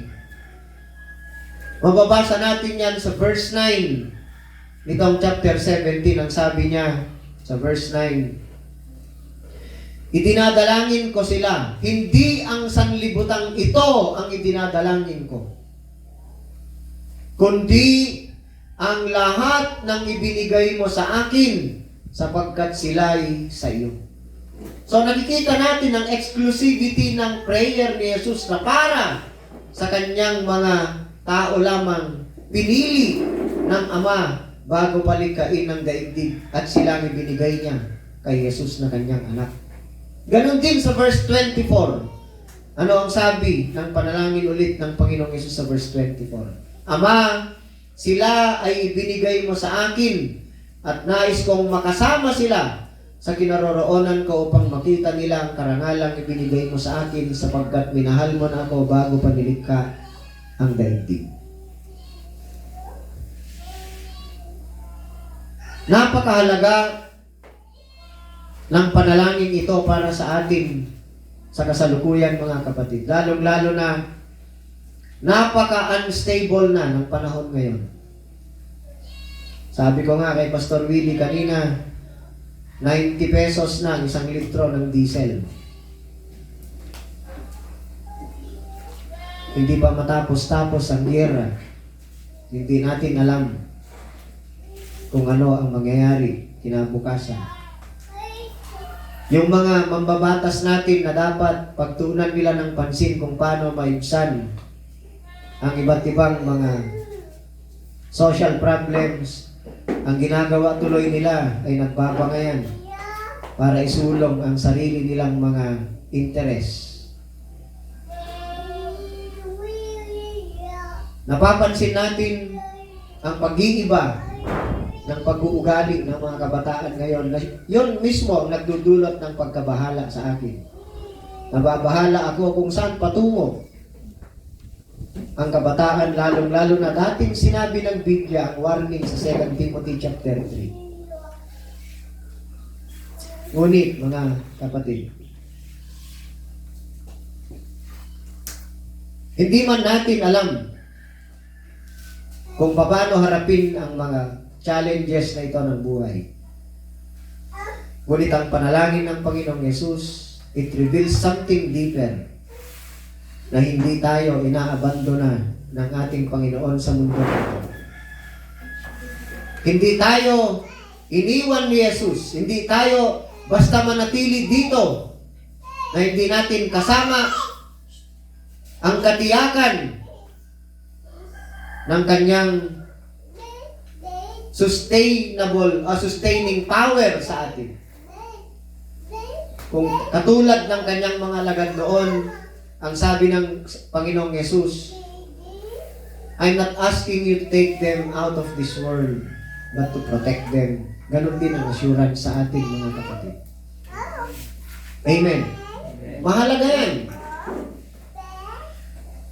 Mababasa natin yan sa verse 9 nitong chapter 17. Ang sabi niya sa verse 9, idinadalangin ko sila, hindi ang sanlibutang ito ang idinadalangin ko, kundi ang lahat ng ibinigay mo sa akin sapagkat sila'y sa iyo. So nakikita natin ang exclusivity ng prayer ni Jesus na para sa kanyang mga tao lamang, pinili ng Ama bago palikhain ng daigdig, at silang ibinigay niya kay Jesus na kanyang anak. Ganon din sa verse 24. Ano ang sabi ng panalangin ulit ng Panginoong Yesus sa verse 24? Ama, sila ay ibinigay mo sa akin at nais kong makasama sila sa kinaroroonan ko upang makita nila ang karangalang ibinigay mo sa akin sapagkat minahal mo na ako bago pa nilikha ang daigdig. Napakahalaga ng panalangin ito para sa atin sa kasalukuyan, mga kapatid. Lalong-lalo na napaka-unstable na ng panahon ngayon. Sabi ko nga kay Pastor Willie kanina, 90 pesos na ang 1 litro ng diesel. Hindi pa matapos-tapos ang giyera. Hindi natin alam kung ano ang mangyayari kinabukasan. Yung mga mambabatas natin na dapat pagtuunan nila ng pansin kung paano maibsan ang iba't ibang mga social problems, ang ginagawa tuloy nila ay nagbabangayan para isulong ang sarili nilang mga interes. Napapansin natin ang pag-iiba ng pag-uugali ng mga kabataan ngayon. Yun mismo ang nagdudulot ng pagkabahala sa akin. Nababahala ako kung saan patungo ang kabataan, lalong-lalo na dating sinabi ng Biblia ang warning sa 2 Timothy chapter 3. Ngunit, mga kapatid, hindi man natin alam kung paano harapin ang mga challenges na ito ng buhay. Ngunit ang panalangin ng Panginoong Yesus, it reveals something deeper, na hindi tayo inaabandona ng ating Panginoon sa mundo nito. Hindi tayo iniwan ni Jesus, hindi tayo basta manatili dito na hindi natin kasama ang katiyakan ng kanyang sustaining power sa atin. Kung katulad ng kanyang mga lagad noon, ang sabi ng Panginoong Yesus, I'm not asking you to take them out of this world, but to protect them. Ganon din ang assurance sa ating mga kapatid. Amen. Mahalaga yan.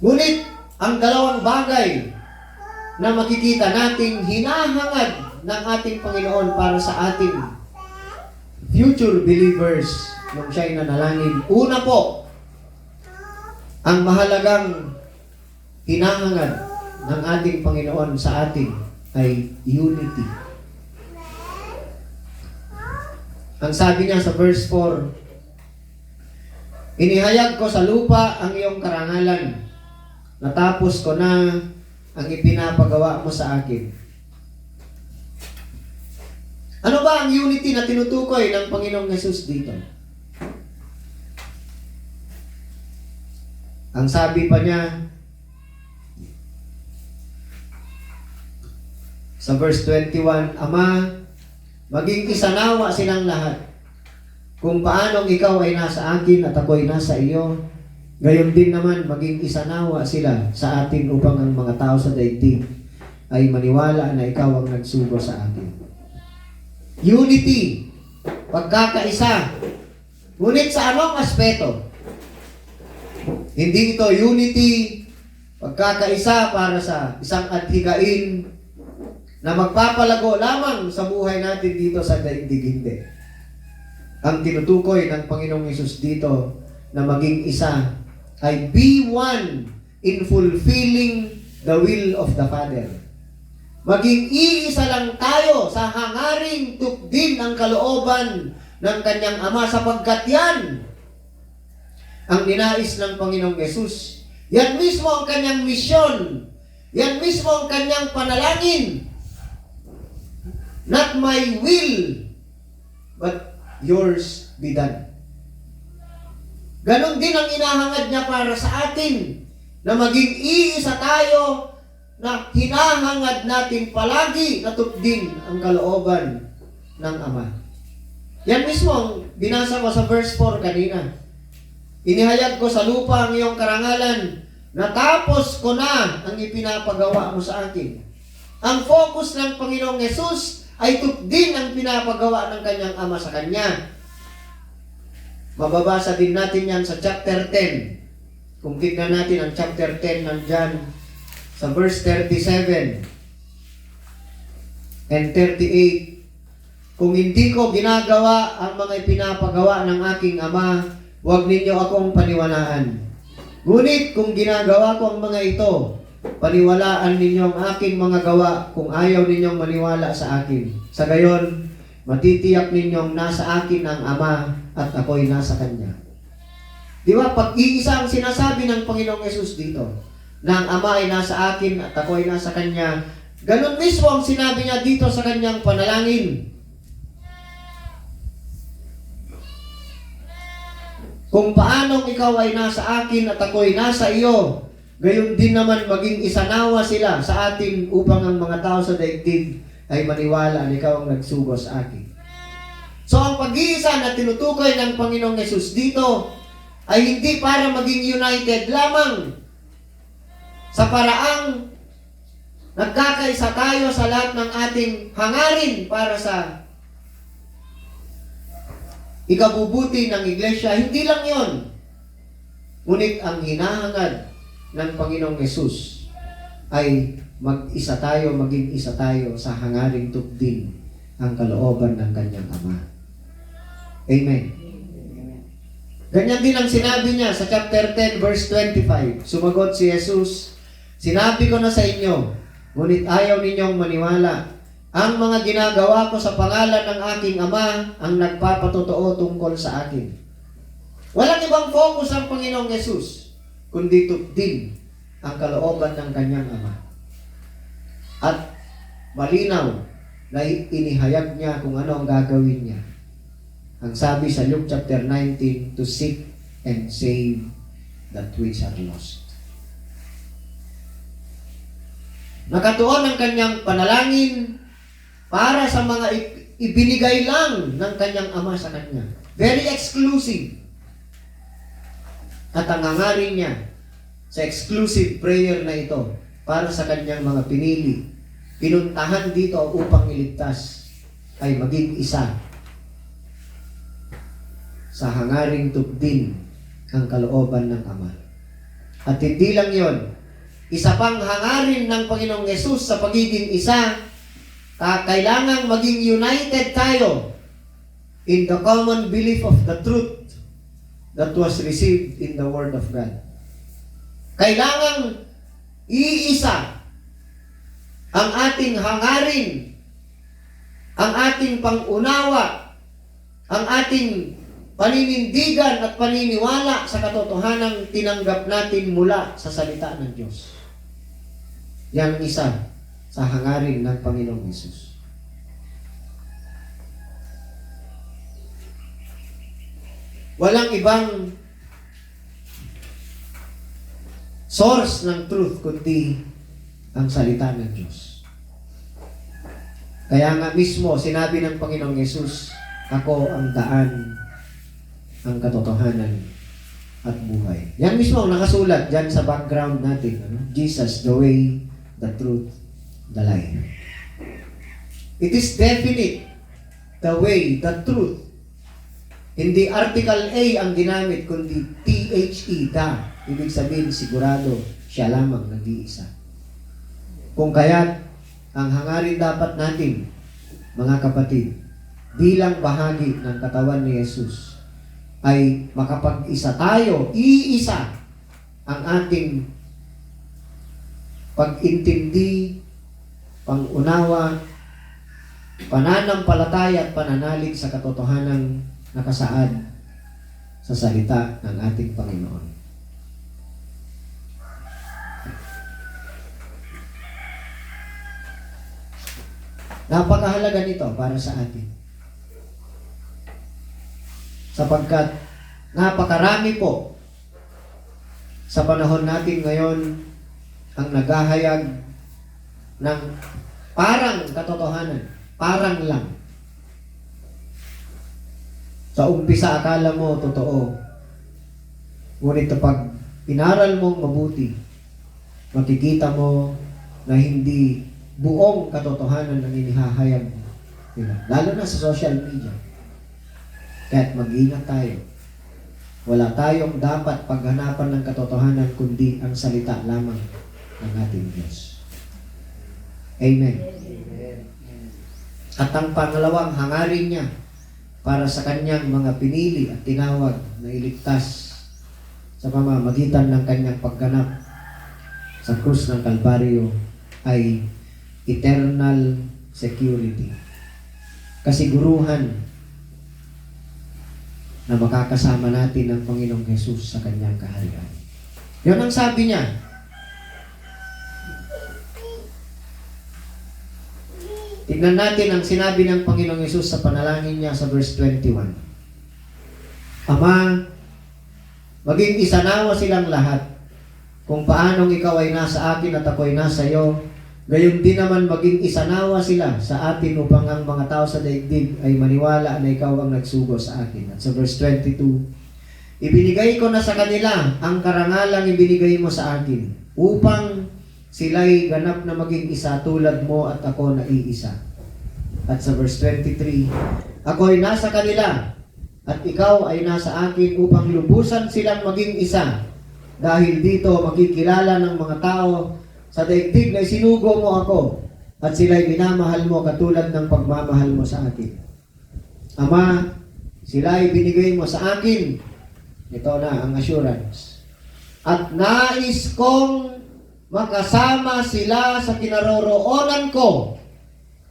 Ngunit, ang dalawang bagay na makikita nating hinahangad ng ating Panginoon para sa ating future believers nung siya'y nanalangin. Una po, ang mahalagang hinahangad ng ating Panginoon sa atin ay unity. Ang sabi niya sa verse 4, inihayag ko sa lupa ang iyong karangalan, natapos ko na ang ipinapagawa mo sa akin. Ano ba ang unity na tinutukoy ng Panginoong Yesus dito? Ang sabi pa niya sa verse 21, Ama, maging isanawa silang lahat. Kung paanong ikaw ay nasa akin at ako ay nasa iyo, gayon din naman maging isanawa sila sa atin upang ang mga tao sa daigdig ay maniwala na ikaw ang nagsugo sa atin. Unity, pagkakaisa. Ngunit sa anong aspeto? Hindi ito unity Pagkakaisa para sa isang adhikain na magpapalago lamang sa buhay natin dito sa daigdig, hindi. Ang tinutukoy ng Panginoong Hesus dito na maging isa ay be one in fulfilling the will of the Father. Maging iisa lang tayo sa hangaring tukdin ang kalooban ng kanyang Ama, sapagkat yan ang ninais ng Panginoong Hesus. Yan mismo ang kanyang misyon. Yan mismo ang kanyang panalangin. Not my will, but yours be done. Ganon din ang inahangad niya para sa atin, na maging iisa tayo, na hinahangad natin palagi na tukdin ang kalooban ng Ama. Yan mismo ang binasa ko sa verse 4 kanina. Inihayag ko sa lupa ang iyong karangalan, natapos ko na ang ipinapagawa mo sa akin. Ang focus ng Panginoong Hesus ay tukdin ang pinapagawa ng kanyang Ama sa kanya. Mababasa din natin yan sa chapter 10. Kung tignan natin ang chapter 10 ng John, sa verse 37 and 38, kung hindi ko ginagawa ang mga ipinapagawa ng aking Ama, huwag ninyo akong paniwalaan. Ngunit kung ginagawa ko ang mga ito, paniwalaan ninyo ang aking mga gawa kung ayaw ninyong maniwala sa akin. Sa gayon, matitiyak ninyong nasa akin ang Ama at ako'y nasa Kanya. Di ba? Pag-iisa ang sinasabi ng Panginoong Hesus dito, na ang Ama ay nasa akin at ako ay nasa Kanya. Ganon mismo ang sinabi niya dito sa Kanyang panalangin. Kung paanong ikaw ay nasa akin at ako'y nasa iyo, gayon din naman maging isanawa sila sa atin upang ang mga tao sa daigdig ay maniwala na ikaw ang nagsugo sa akin. So ang pag-iisa na tinutukoy ng Panginoong Hesus dito ay hindi para maging united lamang sa paraang nagkakaisa tayo sa lahat ng ating hangarin para sa ikabubuti ng iglesia. Hindi lang yon. Ngunit ang hinahangad ng Panginoong Hesus ay mag-isa tayo, maging isa tayo sa hangaring tukdin ang kalooban ng kanyang Ama. Amen. Ganyan din ang sinabi niya sa chapter 10 verse 25. Sumagot si Jesus, sinabi ko na sa inyo, ngunit ayaw ninyong maniwala. Ang mga ginagawa ko sa pangalan ng aking Ama ang nagpapatotoo tungkol sa akin. Walang ibang focus ang Panginoong Hesus, kundi tukdin ang kalooban ng kanyang Ama. At malinaw na inihayag niya kung ano ang gagawin niya. Ang sabi sa Luke chapter 19, to seek and save that which are lost. Nakatuon ang kanyang panalangin para sa mga ibinigay lang ng kanyang Ama sa kanya. Very exclusive. At ang hangarin niya sa exclusive prayer na ito para sa kanyang mga pinili, pinuntahan dito upang iligtas, ay maging isa sa hangaring tukdin ang kalooban ng Ama. At hindi lang yon, isa pang hangarin ng Panginoong Hesus sa pagiging isa, kailangang maging united tayo in the common belief of the truth that was received in the Word of God. Kailangang iisa ang ating hangarin, ang ating pangunawa, ang ating paninindigan at paniniwala sa katotohanang tinanggap natin mula sa salita ng Diyos. Yan ang isa sa hangarin ng Panginoong Hesus. Walang ibang source ng truth kundi ang salita ng Diyos. Kaya nga mismo sinabi ng Panginoong Hesus, ako ang daan, ang katotohanan at buhay. Yan mismo ang nakasulat dyan sa background natin. Jesus, the way, the truth, the life. It is definite, the way, the truth. Hindi article A ang ginamit, kundi THE, the. Ibig sabihin, sigurado, siya lamang nag-iisa. Kung kaya't ang hangarin dapat natin, mga kapatid, bilang bahagi ng katawan ni Jesus, ay makapag-isa tayo, iisa ang ating pag-intindi, pang-unawa, pananampalataya at pananalig sa katotohanang nakasaad sa salita ng ating Panginoon. Napakahalaga nito para sa atin. Sapagkat napakarami po sa panahon natin ngayon ang naghahayag ng parang katotohanan, parang lang. Sa umpisa akala mo totoo, ngunit kapag inaral mong mabuti, makikita mo na hindi buong katotohanan ang inihahayag nila. Lalo na sa social media. Kaya't mag-ingat tayo. Wala tayong dapat paghanapan ng katotohanan kundi ang salita lamang ng ating Diyos. Amen. At ang pangalawang hangarin niya para sa kanyang mga pinili at tinawag na iligtas sa pamamagitan ng kanyang pagganap sa krus ng Kalbaryo ay eternal security. Kasiguruhan na makakasama natin ang Panginoong Jesus sa kanyang kaharian. Yun ang sabi niya. Tignan natin ang sinabi ng Panginoong Jesus sa panalangin niya sa verse 21. Ama, maging isanawa silang lahat kung paanong ikaw ay nasa akin at ako ay nasa iyo, gayon din naman maging isanawa sila sa atin upang ang mga tao sa daigdig ay maniwala na ikaw ang nagsugo sa akin. At sa verse 22, ibinigay ko na sa kanila ang karangalang ibinigay mo sa akin upang sila'y ganap na maging isa tulad mo at ako na iisa. At sa verse 23, ako ay nasa kanila at ikaw ay nasa akin upang lubusan silang maging isa. Dahil dito makikilala ng mga tao sa daigdig na isinugo mo ako at sila'y minamahal mo katulad ng pagmamahal mo sa akin. Ama, sila'y binigay mo sa akin. Ito na ang assurance. At nais kong makasama sila sa kinaroroonan ko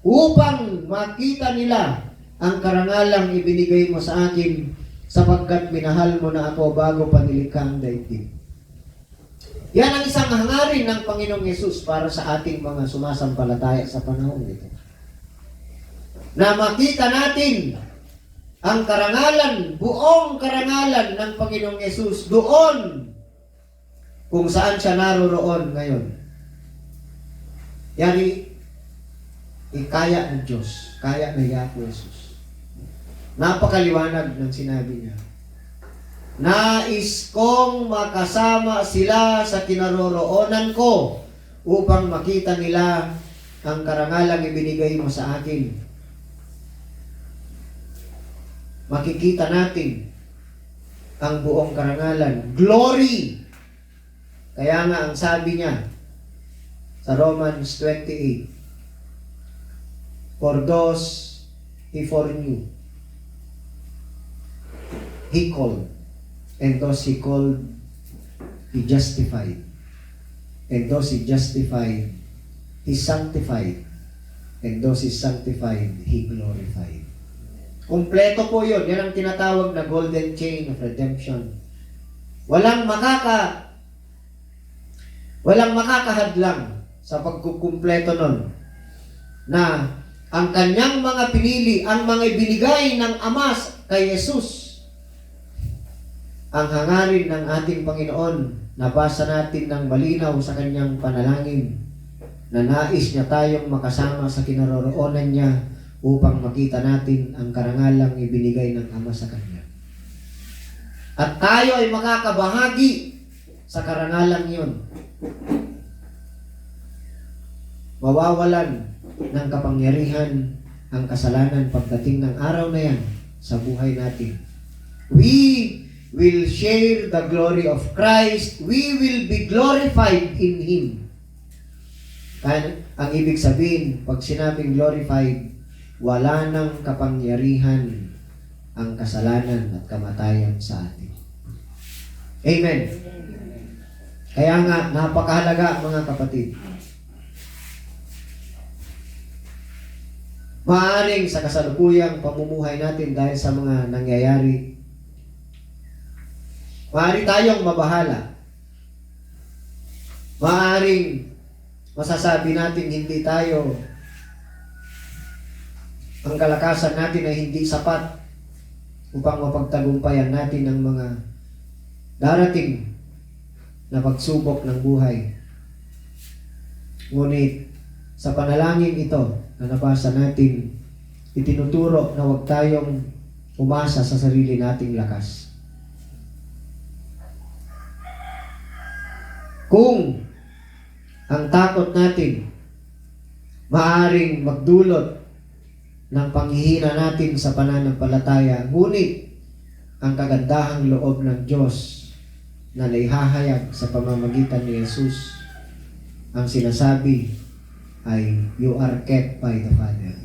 upang makita nila ang karangalang ibinigay mo sa akin sapagkat minahal mo na ako bago pa nilikha ang daigdig. Yan ang isang hangarin ng Panginoong Yesus para sa ating mga sumasampalataya sa panahon ito. Na makita natin ang karangalan, buong karangalan ng Panginoong Yesus doon kung saan siya naroroon ngayon. Yan kaya ng Diyos, kaya ng Yahweh Jesus. Napakaliwanag ng sinabi niya. Nais kong makasama sila sa kinaroroonan ko upang makita nila ang karangalang ibinigay mo sa akin. Makikita natin ang buong karangalan. Glory! Kaya nga ang sabi niya sa Romans 28, for those He foreknew, He called. And those He called, He justified. And those He justified, He sanctified. And those He sanctified, He glorified. Kompleto po yun. Yan ang tinatawag na golden chain of redemption. Walang makakahadlang sa pagkukumpleto nun na ang kanyang mga pinili, ang mga ibinigay ng Ama kay Jesus. Ang hangarin ng ating Panginoon, nabasa natin ng malinaw sa kanyang panalangin na nais niya tayong makasama sa kinaroroonan niya upang makita natin ang karangalang ibinigay ng Ama sa kanya. At tayo ay makakabahagi sa karangalang yun. Mawawalan ng kapangyarihan ang kasalanan pagdating ng araw na yan sa buhay natin. We will share the glory of Christ. We will be glorified in Him. Ang ibig sabihin, pag sinabing glorified, wala nang kapangyarihan ang kasalanan at kamatayan sa atin. Amen. Kaya nga, napakahalaga mga kapatid. Maaaring sa kasalukuyang pamumuhay natin dahil sa mga nangyayari, maaari tayong mabahala. Maaaring masasabi natin hindi tayo, ang kalakasan natin ay hindi sapat upang mapagtagumpayan natin ang mga darating na pagsubok ng buhay. Ngunit sa panalangin ito na nabasa natin, itinuturo na huwag tayong umasa sa sarili nating lakas. Kung ang takot natin maaaring magdulot ng panghihina natin sa pananampalataya, ngunit ang kagandahang loob ng Diyos na naihahayag sa pamamagitan ni Jesus, ang sinasabi ay, you are kept by the Father.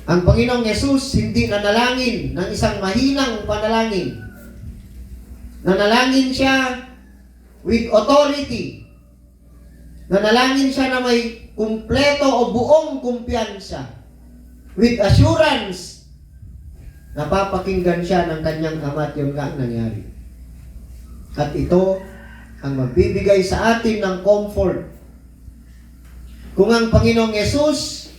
Ang Panginoong Yesus hindi nanalangin ng isang mahinang panalangin. Nanalangin siya with authority. Nanalangin siya na may kumpleto o buong kumpiyansa. With assurance, napapakinggan siya ng kanyang ama at yun nga ang nangyari. At ito ang magbibigay sa atin ng comfort. Kung ang Panginoong Yesus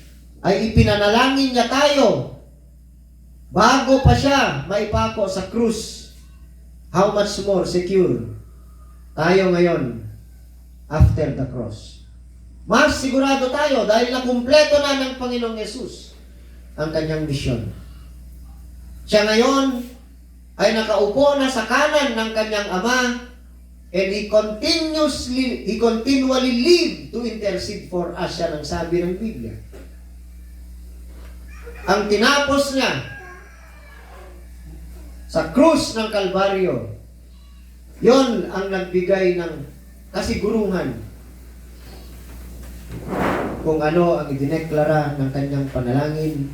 ay ipinanalangin niya tayo bago pa siya maipako sa krus, how much more secure tayo ngayon after the cross. Mas sigurado tayo dahil nakumpleto na ng Panginoong Yesus ang kanyang misyon. Siya ngayon ay nakaupo na sa kanan ng kanyang Ama, and He continually live to intercede for us. Siya ang sabi ng Biblia. Ang tinapos niya sa krus ng Kalbaryo, yon ang nagbigay ng kasiguruhan kung ano ang idineklara ng kanyang panalangin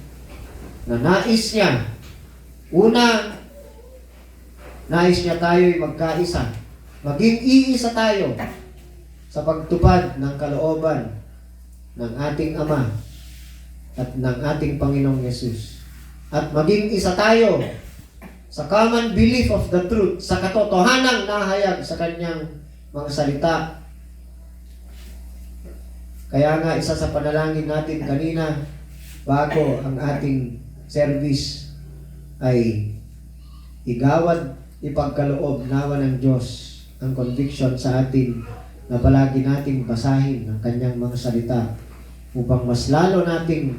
na nais niya. Una, nais niya tayo'y magkaisa. Maging iisa tayo sa pagtupad ng kalooban ng ating Ama at ng ating Panginoong Yesus. At maging isa tayo sa common belief of the truth, sa katotohanang nahayag sa kanyang mga salita. Kaya nga isa sa panalangin natin kanina bago ang ating service ay igawad, ipagkaloob nawa ng Diyos ang conviction sa atin na palagi nating basahin ang kanyang mga salita upang mas lalo nating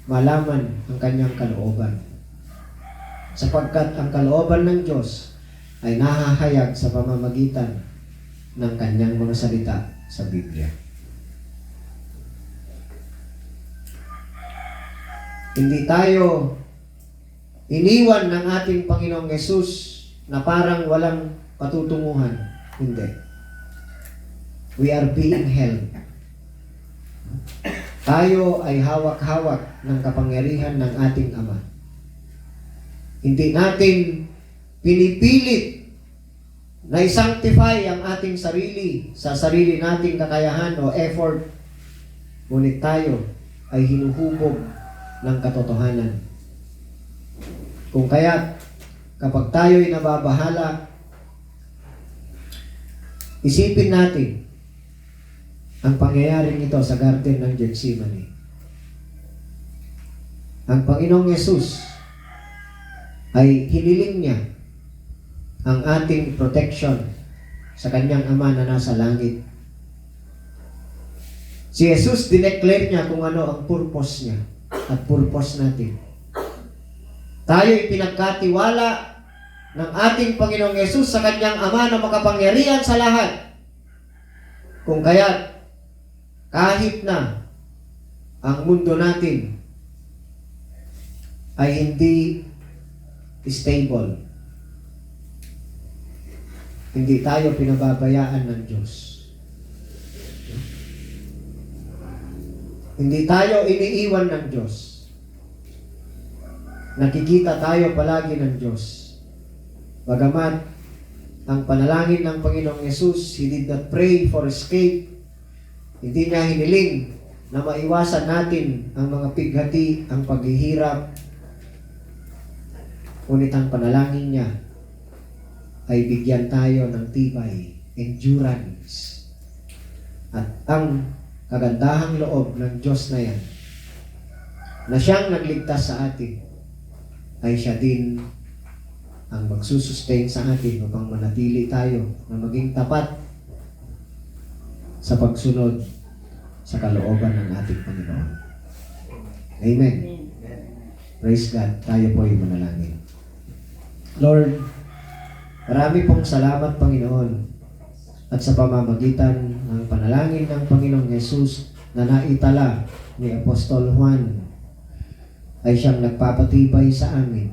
malaman ang kanyang kalooban. Sapagkat ang kalooban ng Diyos ay nahahayag sa pamamagitan ng kanyang mga salita sa Biblia. Hindi tayo iniwan ng ating Panginoong Yesus na parang walang patutunguhan. Hindi. We are being held. Tayo ay hawak-hawak ng kapangyarihan ng ating Ama. Hindi natin pinipilit na i-sanctify ang ating sarili sa sarili nating kakayahan o effort. Ngunit tayo ay hinuhubog ng katotohanan. Kung kaya't kapag tayo'y nababahala, isipin natin ang pangyayaring ito sa garden ng Gethsemane. Ang Panginoong Yesus ay hiniling niya ang ating protection sa kanyang Ama na nasa langit. Si Jesus dineclare niya kung ano ang purpose niya at purpose natin. Tayo'y pinagkatiwala ng ating Panginoong Yesus sa kanyang Ama na makapangyarihan sa lahat. Kung kaya't kahit na ang mundo natin ay hindi stable, Hindi tayo pinababayaan ng Diyos. Hindi tayo iniiwan ng Diyos. Nakikita tayo palagi ng Diyos. Bagamat ang panalangin ng Panginoong Yesus, He did not pray for escape. Hindi niya hiniling na maiwasan natin ang mga pighati, ang paghihirap. Ngunit ang panalangin niya ay bigyan tayo ng tibay, endurance. At ang kagandahang loob ng Diyos na yan, na siyang nagligtas sa atin, ay siya din ang magsusustain sa atin upang manatili tayo na maging tapat sa pagsunod sa kalooban ng ating Panginoon. Amen. Praise God. Tayo po ay manalangin. Lord, marami pong salamat, Panginoon, at sa pamamagitan ng panalangin ng Panginoong Yesus na naitala ni Apostol Juan, ay siyang nagpapatibay sa amin,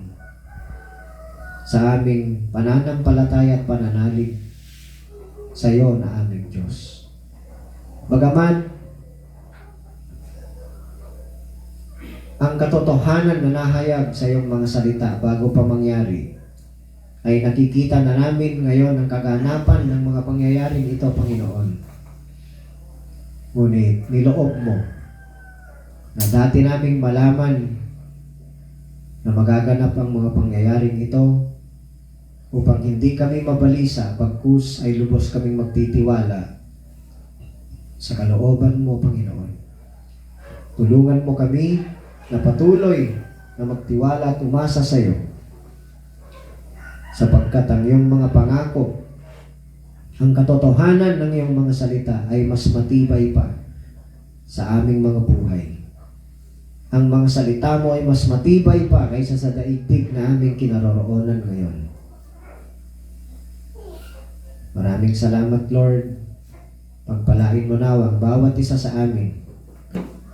sa aming pananampalataya at pananalig sa iyo na aming Diyos. Bagaman ang katotohanan na nahayag sa iyong mga salita bago pa mangyari, ay nakikita na namin ngayon ang kaganapan ng mga pangyayaring ito, Panginoon. Ngunit niloob mo na dati naming malaman na magaganap ang mga pangyayaring ito upang hindi kami mabalisa pagkus ay lubos kaming magtitiwala sa kalooban mo, Panginoon. Tulungan mo kami na patuloy na magtiwala at umasa sa iyo, sapagkat ang iyong mga pangako, ang katotohanan ng iyong mga salita ay mas matibay pa sa aming mga buhay. Ang mga salita mo ay mas matibay pa kaysa sa daigdig na aming kinaroroonan ngayon. Maraming salamat, Lord. Pagpalain mo na ang bawat isa sa amin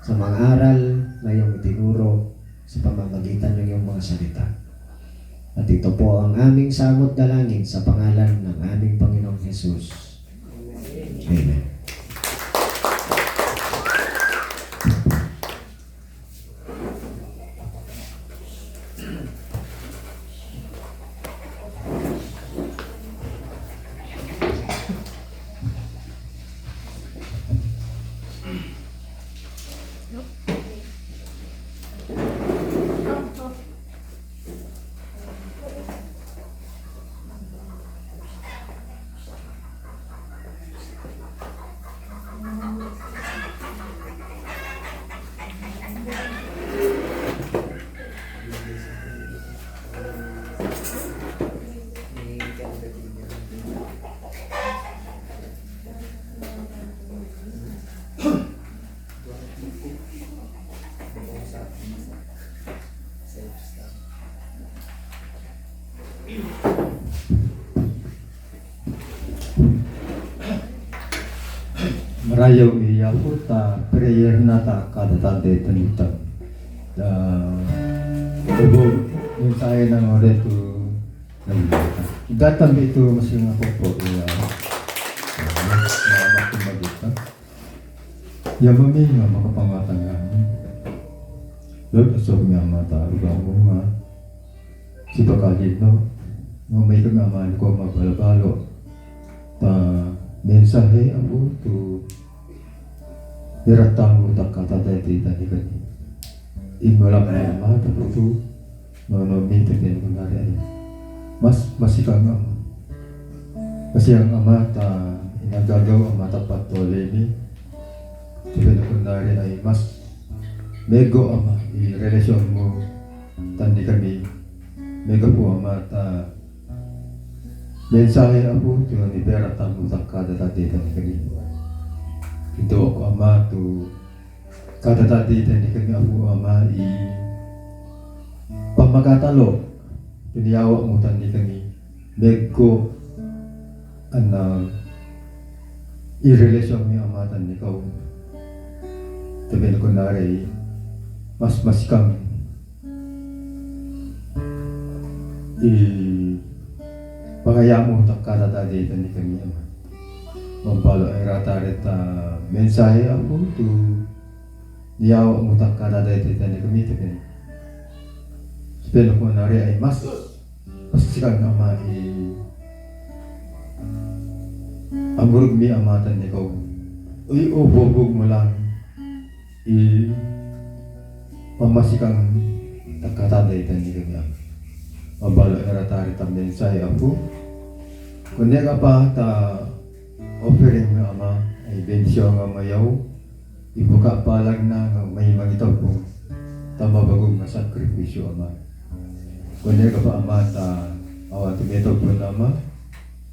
sa mga aral na iyong itinuro sa pamamagitan ng iyong mga salita. At ito po ang aming samot dalangin sa pangalan ng aming Panginoong Jesus. Amen. Marayaw iyaputa prayer nata kada tante tanita. Ubo yung saya ng oras to nagdata. Datang itu masih ako po ya. Mga magita. Yamami nga makapangatan nga. Lord, so nga mata ugang mo nga. Si pagkalit no. May kamaman ko mabalabalo. Mensahe ako to Iratang utak kata dati tadi kan. Imulang ama tapi tu minta dia mengalir. Masih kang ama. Kasi ang ama ta inagagaw ang matapat tole ni. Sabi na kunwari ay mas mego ama i relasyon mo tandi kami mego po ama ta mensahe ako to ni Iratang utak kata dati kami. Ito ako ama to katatati tani kami ako ama i pamagatalo tiniyawa mo tani kami megko i relasyon mi ama tani kau tabi na kunari mas kang pangayamo takada dito ni kami ama. Mampalo ay ratarit mensahe ako to diyaw mo takada dito ni kami takin. Spelo ko nari ay mas sikan ama ang gurug mi amatan ni ko. Uy ubog mo lang pamasikang takada dito ni kami ama. Mabalo eratari tamben saya aku. Kundi ka pa offering ng ama ay bensyon nga mayaw. Ibuka palag na nga may magitaw po tamabagong nga sakripisyo ama. Kundi ka pa ama awa tumitaw po na ama.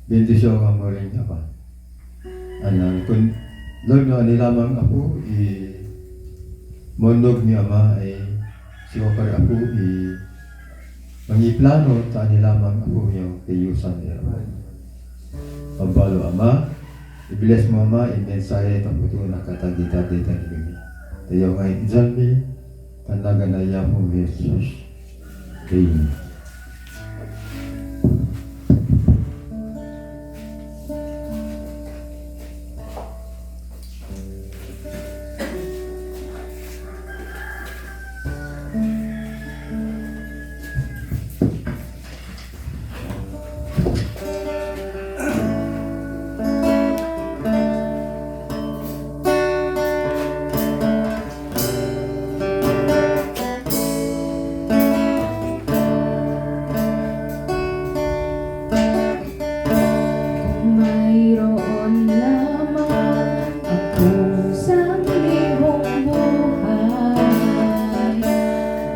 Bendisyon nga mo rin niya pa. Kun Lord nga nilamang ako mondog ni ama ay siwakar ako mangiplano ta ni lamang ako niyo kayusan ni Ramon. Pambalo ama, i-bless mo ama, i-mensahe itong puto na katagita-dita ni kami. Tayo ngayon, Jalmi, tanaga na yapo ni Jesus. Amen. Mayroon lamang akong sanglibong buhay,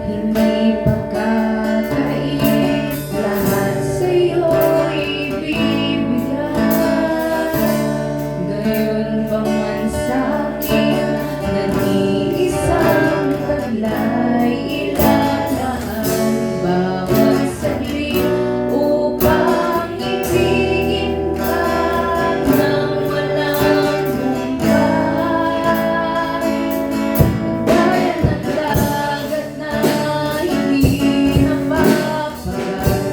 hindi pagkakait, lahat sa'yo ibibigay. Gayon pa man sa'kin, nag-iisang taglay, ilalaan bawat saglit upang ibigin ka nang walang humpay. Gaya ng dagat na hindi napapagal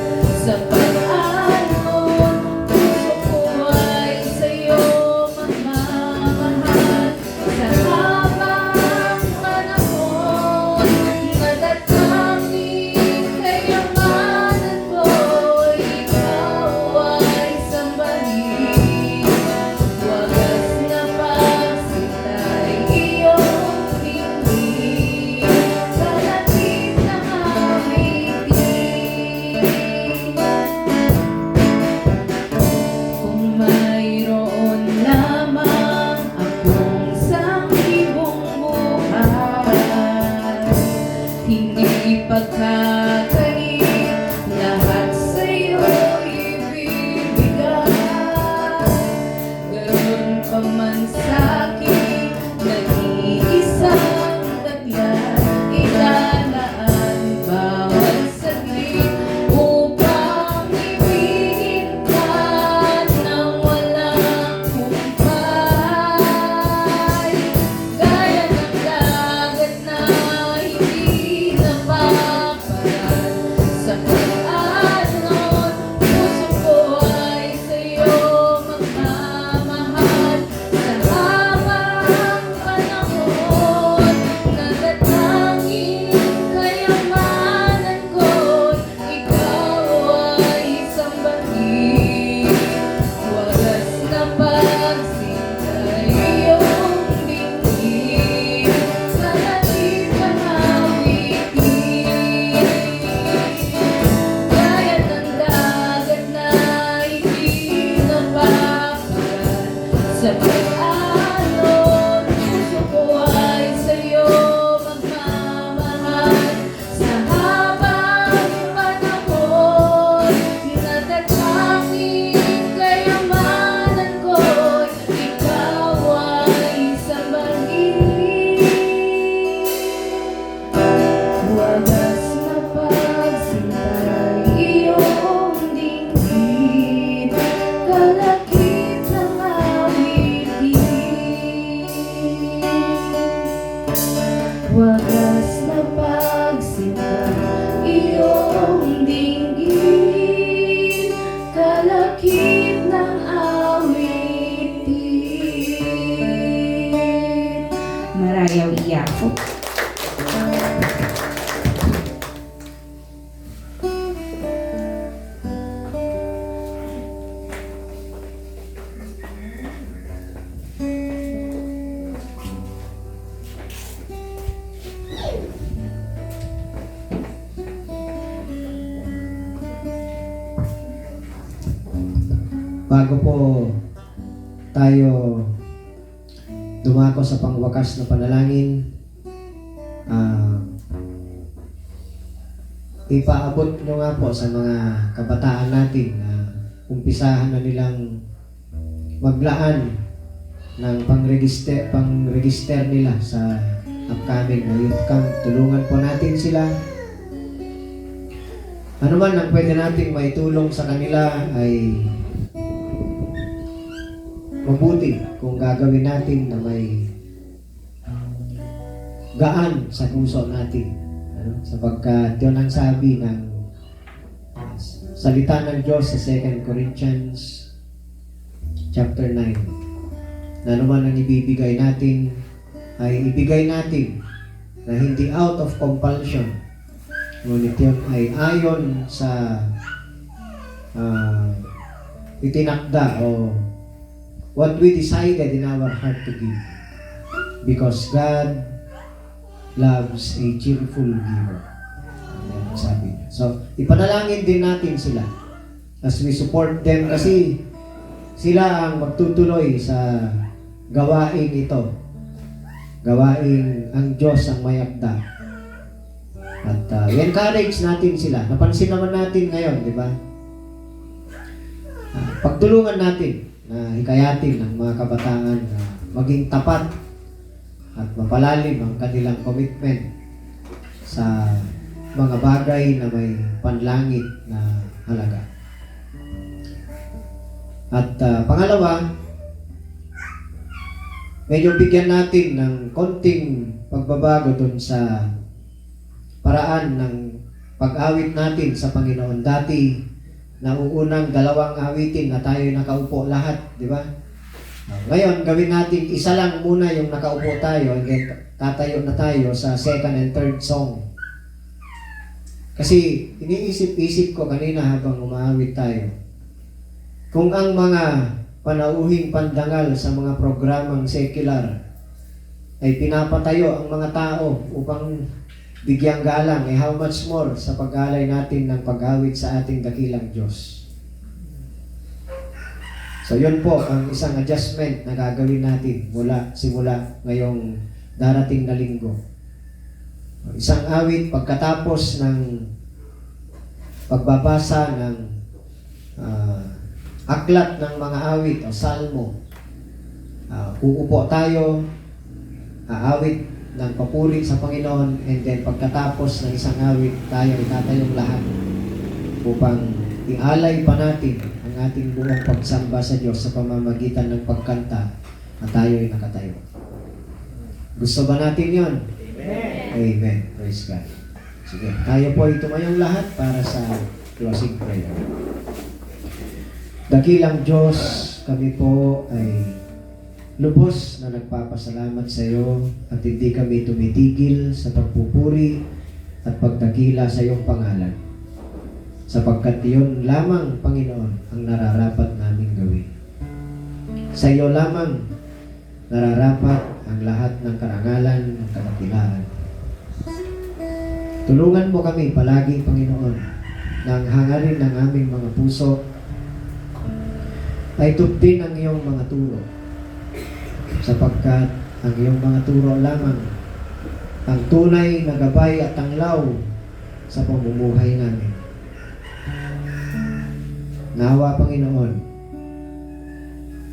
sa pag-alon, puso ko ay sa'yo magmamahal. Sa habang panahon, natatanging kayamanan ko, ikaw ay sambahin. Wagas na pagsita'y iyong hingin, sa langit ng awitin. Kung mayroon lamang akong sanglibong buhay, hindi pagkakait, lahat sa'yo ibibigay. Gayon pa man sa'kin, nag-iisang taglay, ilalaan bawat saglit upang ibigin ka nang walang humpay. Gaya ng dagat na hindi napapagal bago po tayo dumako sa pangwakas na panalangin, ipaabot nyo nga po sa mga kabataan natin na umpisahan na nilang maglaan ng pang-register nila sa upcoming na youth camp. Tulungan po natin sila. Ano man ang pwede nating maitulong sa kanila ay mabuti kung gagawin natin na may gaan sa puso natin. Sapagkat yun ang sabi ng salita ng Diyos sa 2 Corinthians chapter 9. Na naman ang ibibigay natin ay ibigay natin na hindi out of compulsion, ngunit yun ay ayon sa itinakda o what we decided in our heart to give, because God loves a cheerful giver. Ayan ang sabi niya. So, ipanalangin din natin sila as we support them, kasi sila ang magtutuloy sa gawain ito. Gawain ang Diyos ang may akda. At i-encourage natin sila. Napansin naman natin ngayon, di ba? Pagtulungan natin na hikayatin ng mga kabataan na maging tapat at mapalalim ang kanilang commitment sa mga bagay na may panlangit na halaga. At pangalawa, medyo bigyan natin ng konting pagbabago dun sa paraan ng pag-awit natin sa Panginoon. Dati, nauunang 2 awitin na tayo nakaupo lahat, di ba? Ngayon, gawin natin isa lang muna yung nakaupo tayo, and then tatayo na tayo sa 2nd and 3rd song. Kasi iniisip-isip ko kanina habang umaawit tayo, kung ang mga panauhing pandangal sa mga programang secular ay pinapatayo ang mga tao upang bigyang galang, how much more sa pag-alay natin ng pag-awit sa ating dakilang Diyos. So yun po ang isang adjustment na gagawin natin simula ngayong darating na linggo. Isang awit pagkatapos ng pagbabasa ng aklat ng mga awit o salmo. Uupo tayo, aawit ng papuri sa Panginoon, and then pagkatapos ng isang awit, tayo itatayong lahat upang ialay pa natin ang ating buong pagsamba sa Diyos sa pamamagitan ng pagkanta at tayo ay nakatayo. Gusto ba natin yon? Amen! Amen. Praise God. Sige, tayo po ay tumayong lahat para sa closing prayer. Dakilang Diyos, kami po ay lubos na nagpapasalamat sa iyo at hindi kami tumitigil sa pagpupuri at pagdakila sa iyong pangalan. Sapagkat iyon lamang, Panginoon, ang nararapat naming gawin. Sa iyo lamang nararapat ang lahat ng karangalan ng kadakilaan. Tulungan mo kami palagi, Panginoon, nang hangarin ng aming mga puso ay tuptin ang iyong mga turo, sapagkat ang iyong mga turo lamang ang tunay na gabay at tanglaw sa pamumuhay namin. Nawa, Panginoon,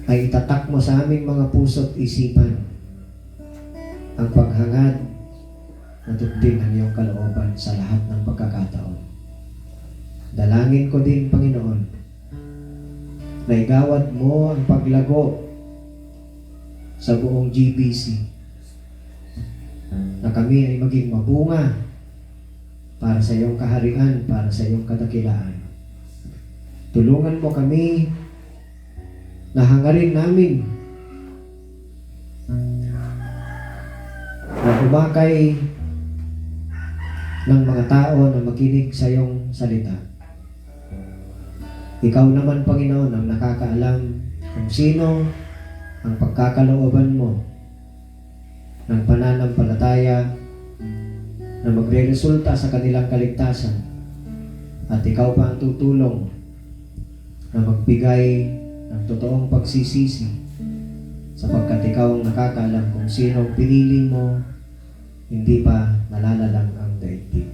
ay itatak mo sa aming mga puso't isipan ang paghangad na tuptin ang iyong kalooban sa lahat ng pagkakataon. Dalangin ko din, Panginoon, na igawad mo ang paglago sa buong GBC, na kami ay maging mabunga para sa iyong kaharian, para sa iyong kadakilaan. Tulungan mo kami na hangarin namin na umakay ng mga tao na makinig sa iyong salita. Ikaw naman, Panginoon, ang nakakaalam kung sino ang pagkakalooban mo ng pananampalataya na magre-resulta sa kanilang kaligtasan, at ikaw pa ang tutulong na magbigay ng totoong pagsisisi sapagkat ikaw ang nakakaalam kung sino ang pinili mo, hindi pa nalalalang ang daigdig.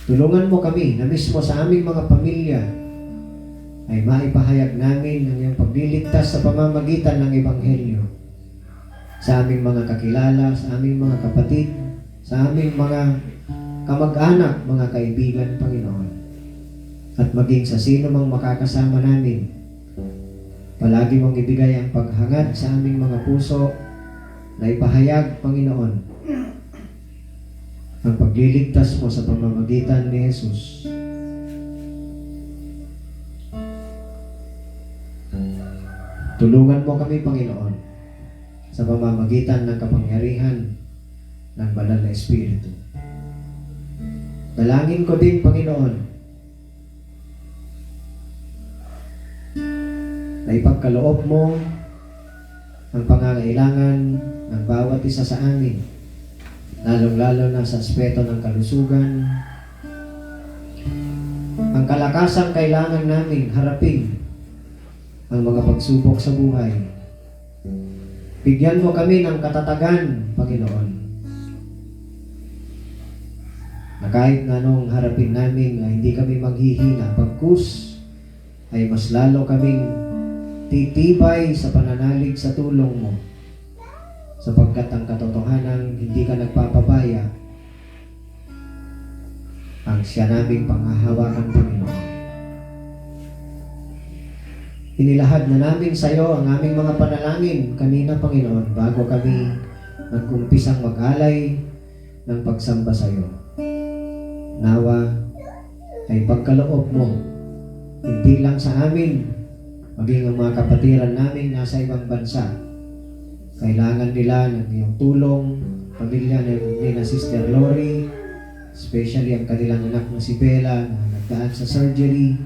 Tulungan mo kami na mismo sa aming mga pamilya ay maipahayag namin ang iyong pagliligtas sa pamamagitan ng Ebanghelyo sa aming mga kakilala, sa aming mga kapatid, sa aming mga kamag-anak, mga kaibigan, Panginoon. At maging sa sino mang makakasama namin, palagi mong ibigay ang paghangad sa aming mga puso na ipahayag, Panginoon, ang pagliligtas mo sa pamamagitan ni Jesus. Tulungan mo kami, Panginoon, sa pamamagitan ng kapangyarihan ng Banal na Espiritu. Dalangin ko din, Panginoon, na ipagkaloob mo ang pangangailangan ng bawat isa sa amin, lalong-lalo na sa aspeto ng kalusugan, ang kalakasang kailangan naming harapin ang mga pagsubok sa buhay. Bigyan mo kami ng katatagan, Panginoon, na kahit na anong harapin namin ay hindi kami maghihina, pagkus ay mas lalo kaming titibay sa pananalig sa tulong mo, sapagkat ang katotohanan hindi ka nagpapabaya ang siya naming panghahawakan, Panginoon. Inilahad na namin sa iyo ang aming mga panalangin kanina, Panginoon, bago kami nagkumpisang mag-alay ng pagsamba sa iyo. Nawa ay pagkaloob mo, hindi lang sa amin, maging ang mga kapatiran namin nasa ibang bansa. Kailangan nila ng iyong tulong, pamilya ni na Sister Lori, especially ang kanilang anak na si Bella na nagdaan sa surgery.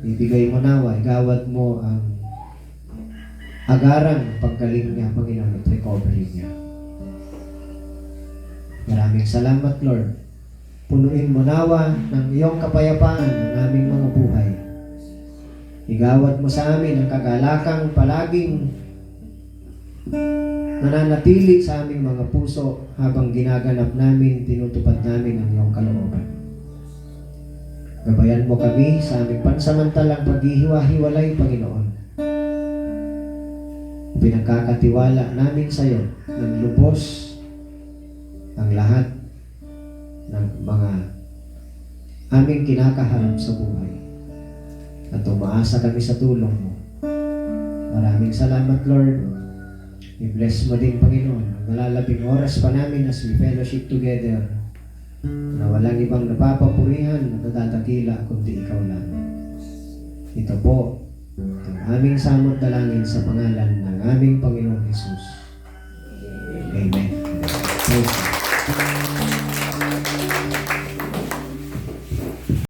Ibigay mo nawa, igawad mo ang agarang paggaling niya, Panginoon, at recovery niya. Maraming salamat, Lord. Punuin mo nawa ng iyong kapayapaan ang aming mga buhay. Igawad mo sa amin ang kagalakang palaging nananatili sa aming mga puso habang ginaganap namin, tinutupad namin ang iyong kalooban. Gabayan mo kami sa aming pansamantalang paghihiwa-hiwalay, Panginoon. Pinagkakatiwala namin sa iyo ng lubos ang lahat ng mga aming kinakaharap sa buhay. At umaasa kami sa tulong mo. Maraming salamat, Lord. I-bless mo din, Panginoon, ang nalalabing oras pa namin as we fellowship together, na walang ibang napapapurihan na nadadakila kundi ikaw lang. Ito po ang aming samot dalangin sa pangalan ng aming Panginoong Jesus. Amen. Praise God.